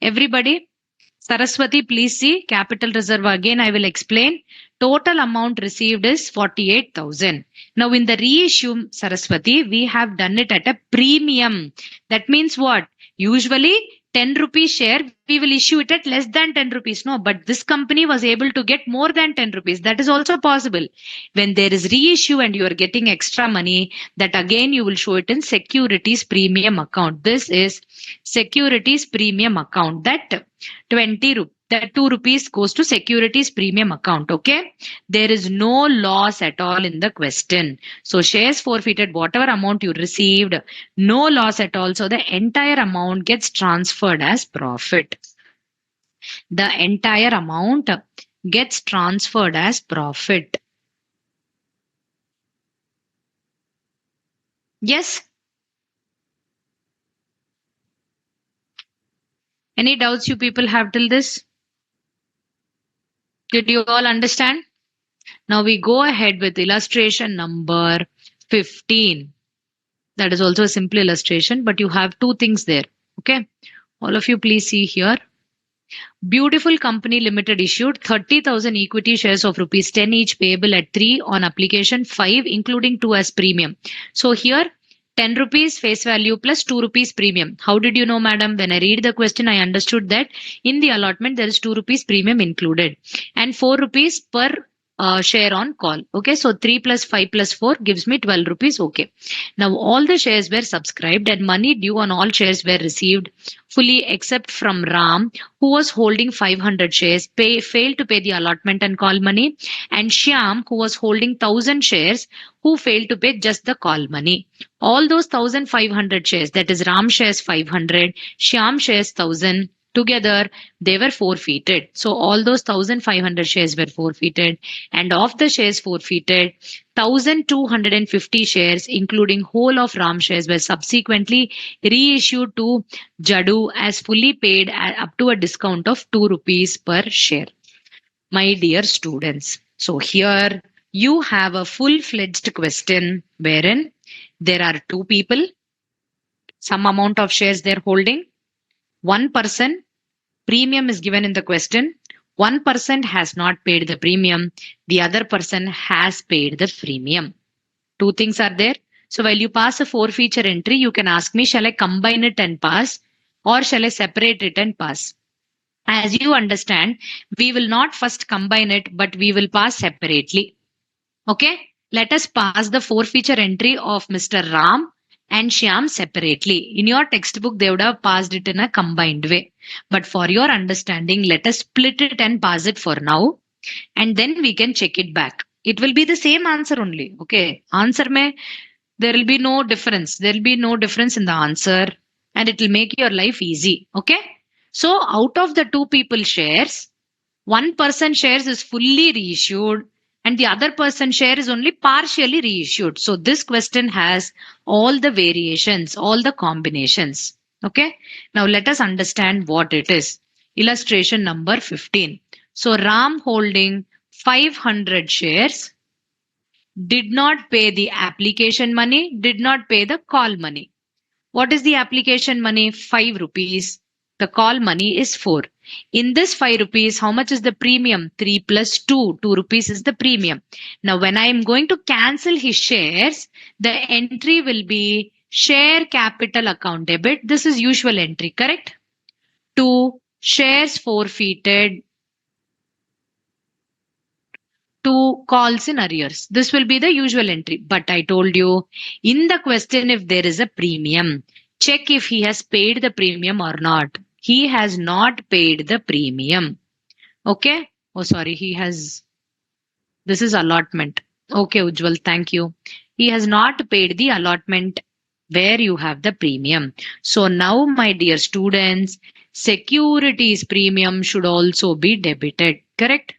Everybody? Saraswati, please see capital reserve again. I will explain. Total amount received is 48,000. Now in the reissue, Saraswati, we have done it at a premium. That means what? Usually 10 rupees share, we will issue it at less than 10 rupees. No, but this company was able to get more than 10 rupees. That is also possible. When there is reissue and you are getting extra money, that again you will show it in securities premium account. This is securities premium account. That 2 rupees goes to securities premium account. Okay, there is no loss at all in the question. So shares forfeited, whatever amount you received, no loss at all. So the entire amount gets transferred as profit. The entire amount gets transferred as profit. Yes? Any doubts you people have till this? Did you all understand? Now we go ahead with illustration number 15. That is also a simple illustration, but you have two things there. Okay. All of you please see here. Beautiful Company Limited issued 30,000 equity shares of rupees 10 each payable at 3 on application 5, including 2 as premium. So here 10 rupees face value plus 2 rupees premium. How did you know, madam? When I read the question, I understood that in the allotment there is 2 rupees premium included and 4 rupees per share on call. Okay, so 3 plus 5 plus 4 gives me 12 rupees. Okay. Now all the shares were subscribed and money due on all shares were received fully except from Ram, who was holding 500 shares, failed to pay the allotment and call money, and Shyam, who was holding 1,000 shares, who failed to pay just the call money. All those 1,500 shares, that is Ram shares 500, Shyam shares 1,000, together they were forfeited. So all those 1,500 shares were forfeited, and of the shares forfeited, 1,250 shares, including whole of Ram shares, were subsequently reissued to Jadu as fully paid up to a discount of 2 rupees per share. My dear students, so here you have a full-fledged question wherein there are two people some amount of shares they're holding. One person, premium is given in the question. One person has not paid the premium. The other person has paid the premium. Two things are there. So while you pass a forfeiture entry, you can ask me, shall I combine it and pass, or shall I separate it and pass? As you understand, we will not first combine it, but we will pass separately. Okay, let us pass the forfeiture entry of Mr. Ram and Shyam separately. In your textbook, they would have passed it in a combined way. But for your understanding, let us split it and pass it for now. And then we can check it back. It will be the same answer only. Okay, answer mein, there will be no difference. There will be no difference in the answer. And it will make your life easy. Okay. So out of the two people shares, one person shares is fully reissued and the other person share is only partially reissued. So this question has all the variations, all the combinations. Okay. Now let us understand what it is. Illustration number 15. So Ram holding 500 shares did not pay the application money, did not pay the call money. What is the application money? 5 rupees. The call money is 4. In this 5 rupees, how much is the premium? 3 plus 2. 2 rupees is the premium. Now, when I am going to cancel his shares, the entry will be share capital account debit. This is usual entry, correct? 2. Shares forfeited. 2 calls in arrears. This will be the usual entry. But I told you, in the question, if there is a premium, check if he has paid the premium or not. He has not paid the premium. Okay. Oh, sorry. This is allotment. Okay, Ujjwal. Thank you. He has not paid the allotment where you have the premium. So now, my dear students, securities premium should also be debited. Correct?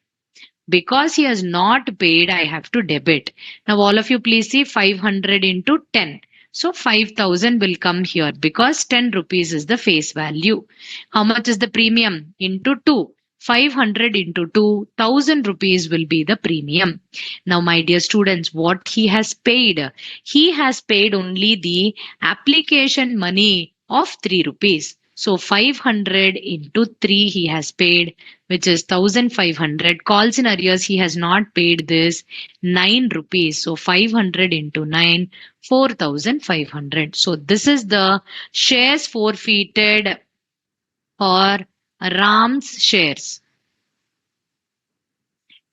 Because he has not paid, I have to debit. Now all of you please see 500 into 10. So 5,000 will come here because 10 rupees is the face value. How much is the premium? Into 2. 500 into 2, 1,000 rupees will be the premium. Now my dear students, what he has paid? He has paid only the application money of 3 rupees. So 500 into 3 he has paid, which is 1,500. Calls in arrears, he has not paid this 9 rupees. So 500 into 9, 4,500. So this is the shares forfeited for Ram's shares.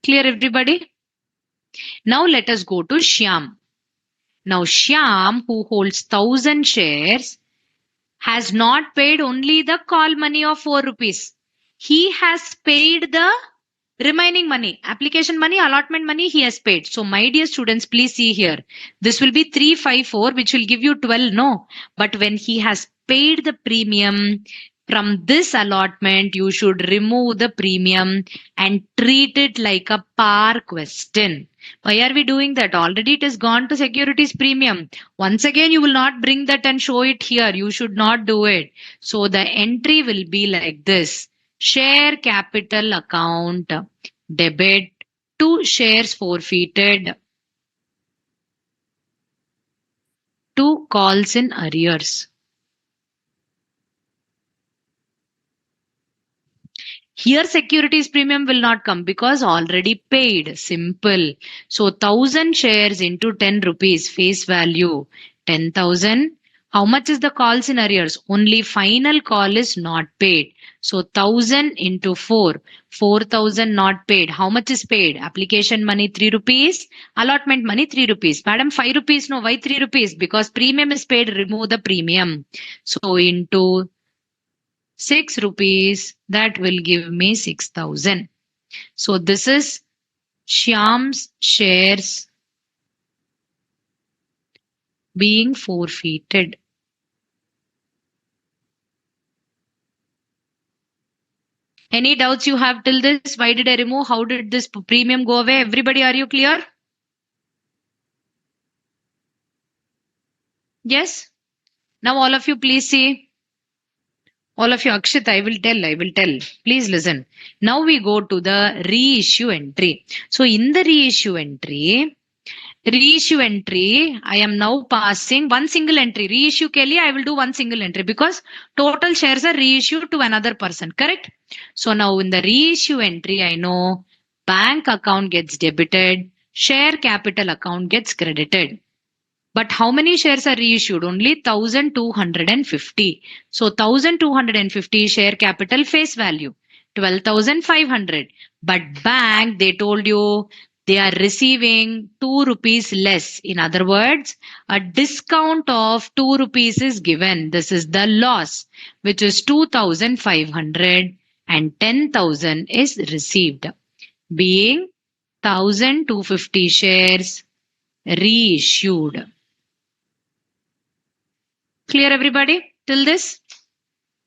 Clear, everybody? Now let us go to Shyam. Now Shyam, who holds 1,000 shares, has not paid only the call money of 4 rupees. He has paid the remaining money, application money, allotment money he has paid. So my dear students, please see here. This will be 354, which will give you 12, no? But when he has paid the premium, from this allotment, you should remove the premium and treat it like a par question. Why are we doing that? Already it has gone to securities premium. Once again, you will not bring that and show it here. You should not do it. So the entry will be like this. Share capital account debit to shares forfeited to calls in arrears. Here securities premium will not come because already paid. Simple. So 1,000 shares into 10 rupees face value 10,000. How much is the calls in arrears? Only final call is not paid. So 1,000 into 4. 4,000 not paid. How much is paid? Application money 3 rupees. Allotment money 3 rupees. Madam 5 rupees. No, why 3 rupees? Because premium is paid. Remove the premium. So into 6 rupees, that will give me 6,000. So this is Shyam's shares being forfeited. Any doubts you have till this? Why did I remove? How did this premium go away? Everybody, are you clear? Yes? Now all of you please see. All of you, Akshit, I will tell. Please listen. Now we go to the reissue entry. So in the reissue entry, Reissue entry, I am now passing one single entry. Reissue ke liye I will do one single entry because total shares are reissued to another person, correct? So now in the reissue entry, I know bank account gets debited, share capital account gets credited. But how many shares are reissued? Only 1250. So 1250 share capital face value, 12,500. But bank, they told you they are receiving 2 rupees less. In other words, a discount of 2 rupees is given. This is the loss, which is 2,500 and 10,000 is received, being 1,250 shares reissued. Clear everybody till this?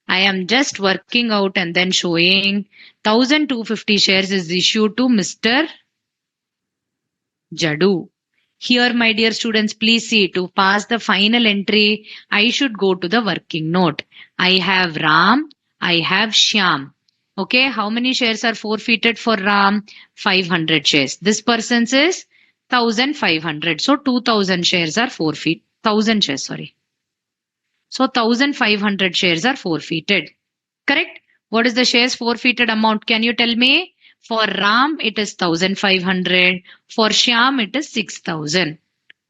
I am just working out and then showing 1,250 shares is issued to Mr. Jadu. Here, my dear students, please see, to pass the final entry, I should go to the working note. I have Ram, I have Shyam. Okay, how many shares are forfeited for Ram? 500 shares. This person's is 1,500. So 2,000 shares are forfeit. 1,000 shares, sorry. So 1,500 shares are forfeited. Correct? What is the shares forfeited amount? Can you tell me? For Ram, it is 1,500. For Shyam, it is 6,000.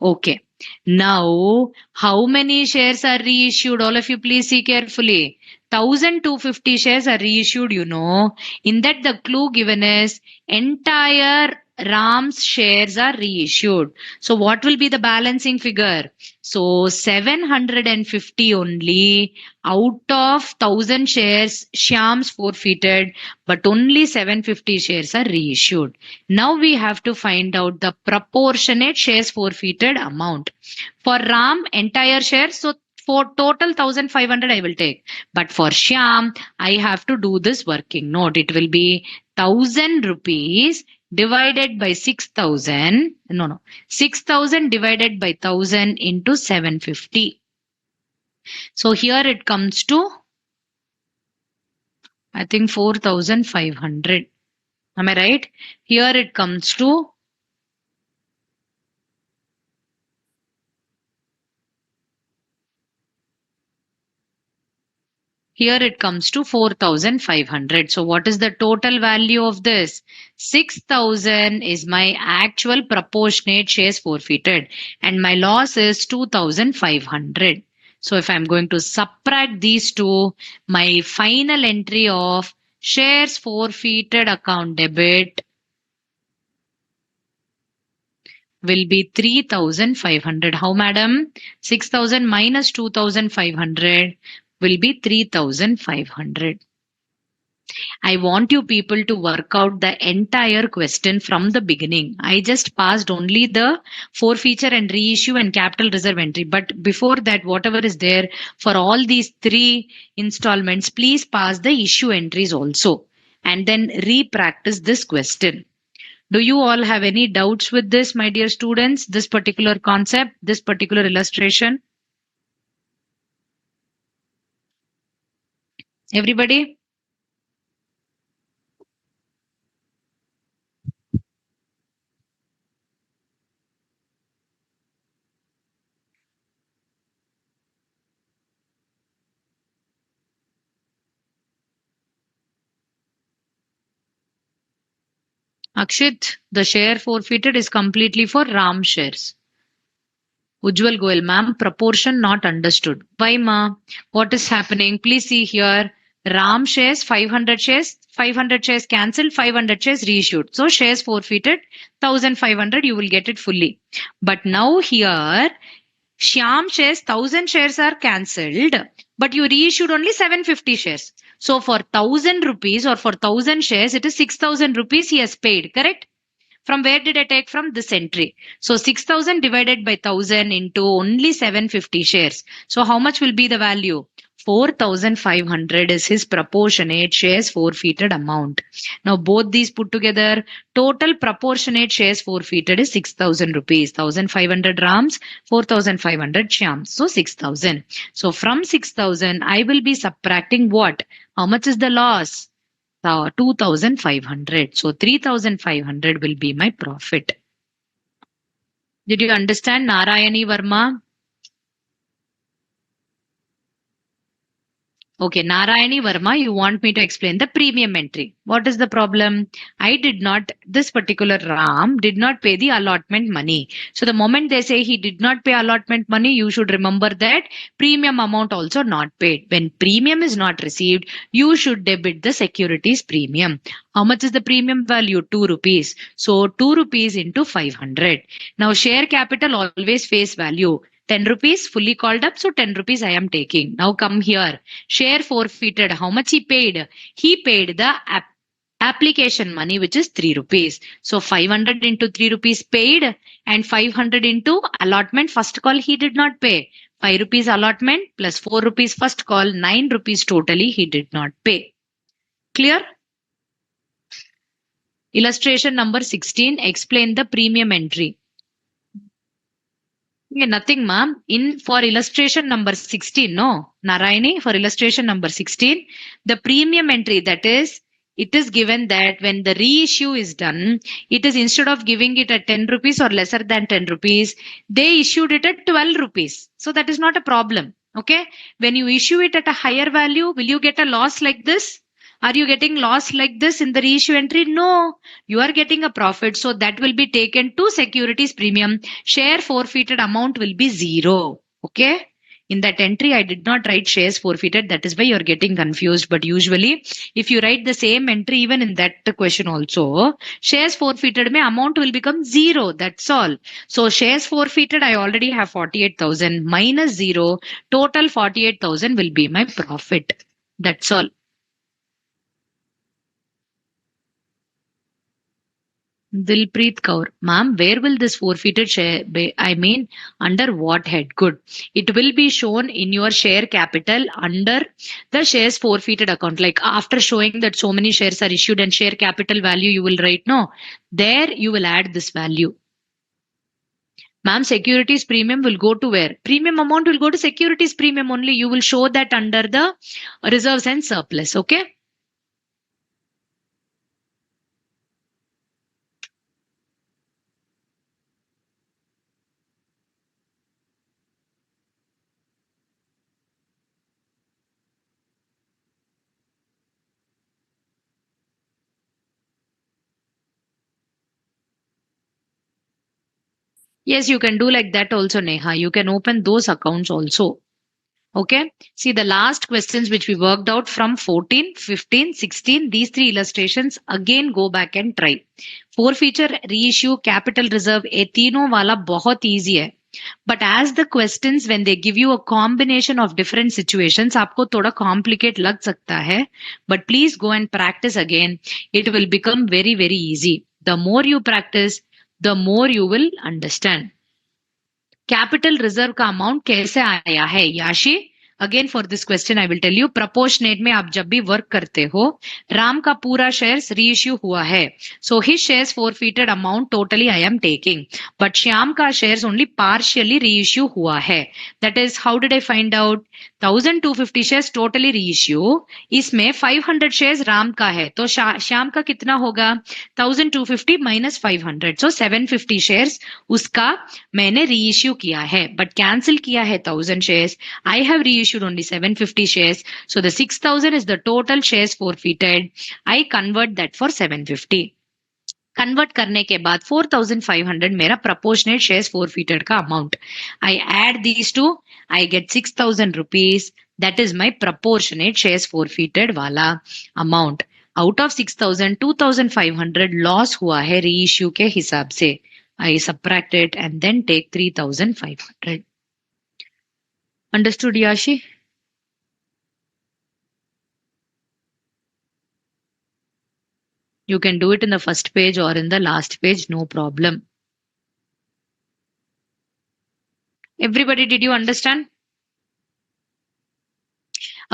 Okay. Now, how many shares are reissued? All of you, please see carefully. 1,250 shares are reissued, you know. In that, the clue given is entire Ram's shares are reissued. So, what will be the balancing figure? So, 750 only out of 1,000 shares, Shyam's forfeited, but only 750 shares are reissued. Now we have to find out the proportionate shares forfeited amount. For Ram, entire share, so for total 1,500 I will take. But for Shyam, I have to do this working note. It will be 1,000 rupees divided by 6,000. No. 6,000 divided by 1,000 into 750. So here it comes to, I think, 4,500. Am I right? Here it comes to 4,500. So what is the total value of this? 6,000 is my actual proportionate shares forfeited and my loss is 2,500. So if I'm going to subtract these two, my final entry of shares forfeited account debit will be 3,500. How, madam? 6,000 minus 2,500 will be 3,500. I want you people to work out the entire question from the beginning. I just passed only the forfeiture and reissue and capital reserve entry. But before that, whatever is there for all these three installments, please pass the issue entries also and then re-practice this question. Do you all have any doubts with this, my dear students? This particular concept, this particular illustration? Everybody? Akshit, the share forfeited is completely for Ram shares. Ujjwal Goel, ma'am, proportion not understood. Why, ma? What is happening? Please see here. Ram shares, 500 shares, 500 shares cancelled, 500 shares reissued. So shares forfeited, 1,500, you will get it fully. But now here, Shyam shares, 1,000 shares are cancelled, but you reissued only 750 shares. So for 1,000 rupees or for 1,000 shares, it is 6,000 rupees he has paid, correct? From where did I take? From this entry. So 6,000 divided by 1,000 into only 750 shares. So how much will be the value? 4,500 is his proportionate shares forfeited amount. Now both these put together, total proportionate shares forfeited is 6,000 rupees. 1,500 Rams, 4,500 Shyams. So 6,000. So from 6,000, I will be subtracting what? How much is the loss? 2,500. So 3,500 will be my profit. Did you understand, Narayani Verma? Okay, Narayani Verma, you want me to explain the premium entry. What is the problem? This particular Ram did not pay the allotment money. So the moment they say he did not pay allotment money, you should remember that premium amount also not paid. When premium is not received, you should debit the securities premium. How much is the premium value? 2 rupees. So 2 rupees into 500. Now share capital always face value. 10 rupees fully called up, so 10 rupees I am taking. Now come here. Share forfeited. How much he paid? He paid the application money, which is 3 rupees. So 500 into 3 rupees paid and 500 into allotment first call he did not pay. 5 rupees allotment plus 4 rupees first call, 9 rupees totally he did not pay. Clear? Illustration number 16. Explain the premium entry. Yeah, nothing, ma'am. For illustration number 16, no, Narayani, for illustration number 16, the premium entry, that is, it is given that when the reissue is done, it is instead of giving it at 10 rupees or lesser than 10 rupees, they issued it at 12 rupees. So that is not a problem. Okay. When you issue it at a higher value, will you get a loss like this? Are you getting loss like this in the reissue entry? No, you are getting a profit. So that will be taken to securities premium. Share forfeited amount will be 0. Okay. In that entry, I did not write shares forfeited. That is why you're getting confused. But usually, if you write the same entry, even in that question also, shares forfeited, mein amount will become 0. That's all. So shares forfeited, I already have 48,000 minus 0. Total 48,000 will be my profit. That's all. Dilpreet Kaur, ma'am, where will this forfeited share be? I mean, under what head? Good. It will be shown in your share capital under the shares forfeited account. Like after showing that so many shares are issued and share capital value, you will write, no, there you will add this value. Ma'am, securities premium will go to where? Premium amount will go to securities premium only. You will show that under the reserves and surplus. Okay. Yes, you can do like that also, Neha. You can open those accounts also. Okay. See the last questions which we worked out from 14, 15, 16. These three illustrations again go back and try. Forfeiture, reissue, capital reserve, ये तीनों वाला बहुत easy है. But as the questions when they give you a combination of different situations, आपको थोड़ा complicate लग सकता है. But please go and practice again. It will become very, very easy. The more you practice, the more you will understand. Capital reserve का amount कैसे आया है Yashi? Again for this question I will tell you proportionate में आप जब भी work करते हो राम का पूरा शेयर्स रीइश्यू हुआ है so his shares forfeited amount totally I am taking but Shyam का शेयर्स ओनली पार्शियली रीइश्यू हुआ है that is how did I find out 1250 shares totally reissue इसमें 500 शेयर्स राम का है तो श्याम का कितना होगा 1250 माइनस 500 सो 750 शेयर्स उसका मैंने रीइश्यू किया है बट कैंसिल किया है 1000 shares I have reissued only 750 shares so the 6000 is the total shares forfeited I convert that for 750 convert करने के बाद 4500 मेरा प्रपोर्शनेट शेयर्स फॉरफीटेड का amount I add these two I get 6000 rupees that is my proportionate shares forfeited वाला amount out of 6000 2500 loss हुआ है reissue के हिसाब से I subtract it and then take 3500 understood Yashi You can do it in the first page or in the last page, no problem. Everybody, did you understand?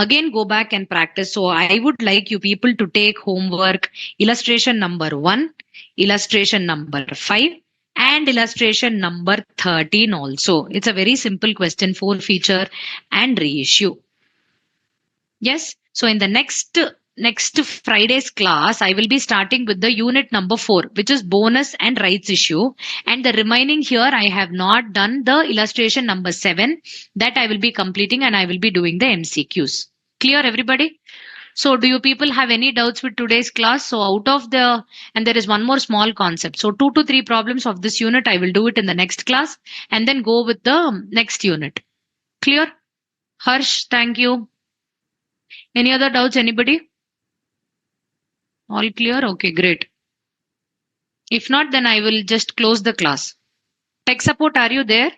Again, go back and practice. So I would like you people to take homework illustration number 1, illustration number 5, and illustration number 13 also. It's a very simple question, forfeiture and reissue. Yes. So in the next next Friday's class, I will be starting with the unit number 4, which is bonus and rights issue. And the remaining here, I have not done the illustration number 7 that I will be completing, and I will be doing the MCQs. Clear, everybody? So do you people have any doubts with today's class? So and there is one more small concept. So 2 to 3 problems of this unit, I will do it in the next class and then go with the next unit. Clear? Harsh, thank you. Any other doubts, anybody? All clear? Okay, great. If not, then I will just close the class. Tech support, are you there?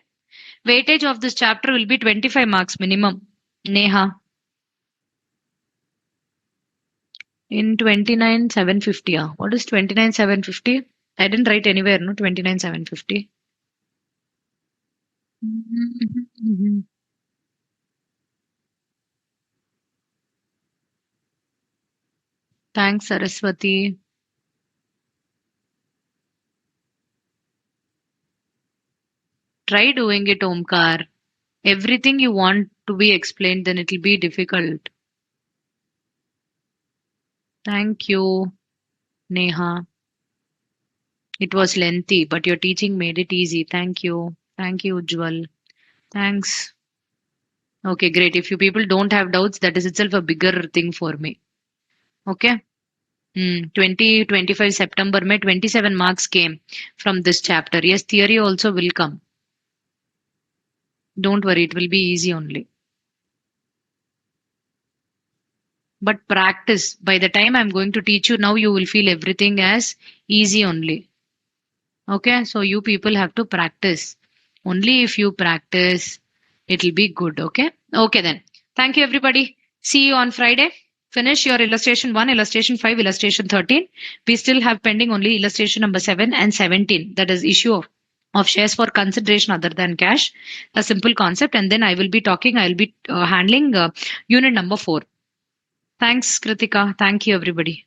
Weightage of this chapter will be 25 marks minimum. Neha. In 29,750. What is 29,750? I didn't write anywhere, no? 29,750. Thanks, Saraswati. Try doing it, Omkar. Everything you want to be explained, then it will be difficult. Thank you, Neha. It was lengthy, but your teaching made it easy. Thank you. Thank you, Ujjwal. Thanks. Okay, great. If you people don't have doubts, that is itself a bigger thing for me. Okay. 25 September, May 27 marks came from this chapter. Yes, theory also will come. Don't worry, it will be easy only. But practice. By the time I'm going to teach you now, you will feel everything as easy only. Okay, so you people have to practice. Only if you practice, it'll be good. Okay. Okay then. Thank you, everybody. See you on Friday. Finish your illustration 1, illustration 5, illustration 13. We still have pending only illustration number 7 and 17. That is issue of shares for consideration other than cash. A simple concept. And then I will be handling unit number 4. Thanks, Kritika. Thank you, everybody.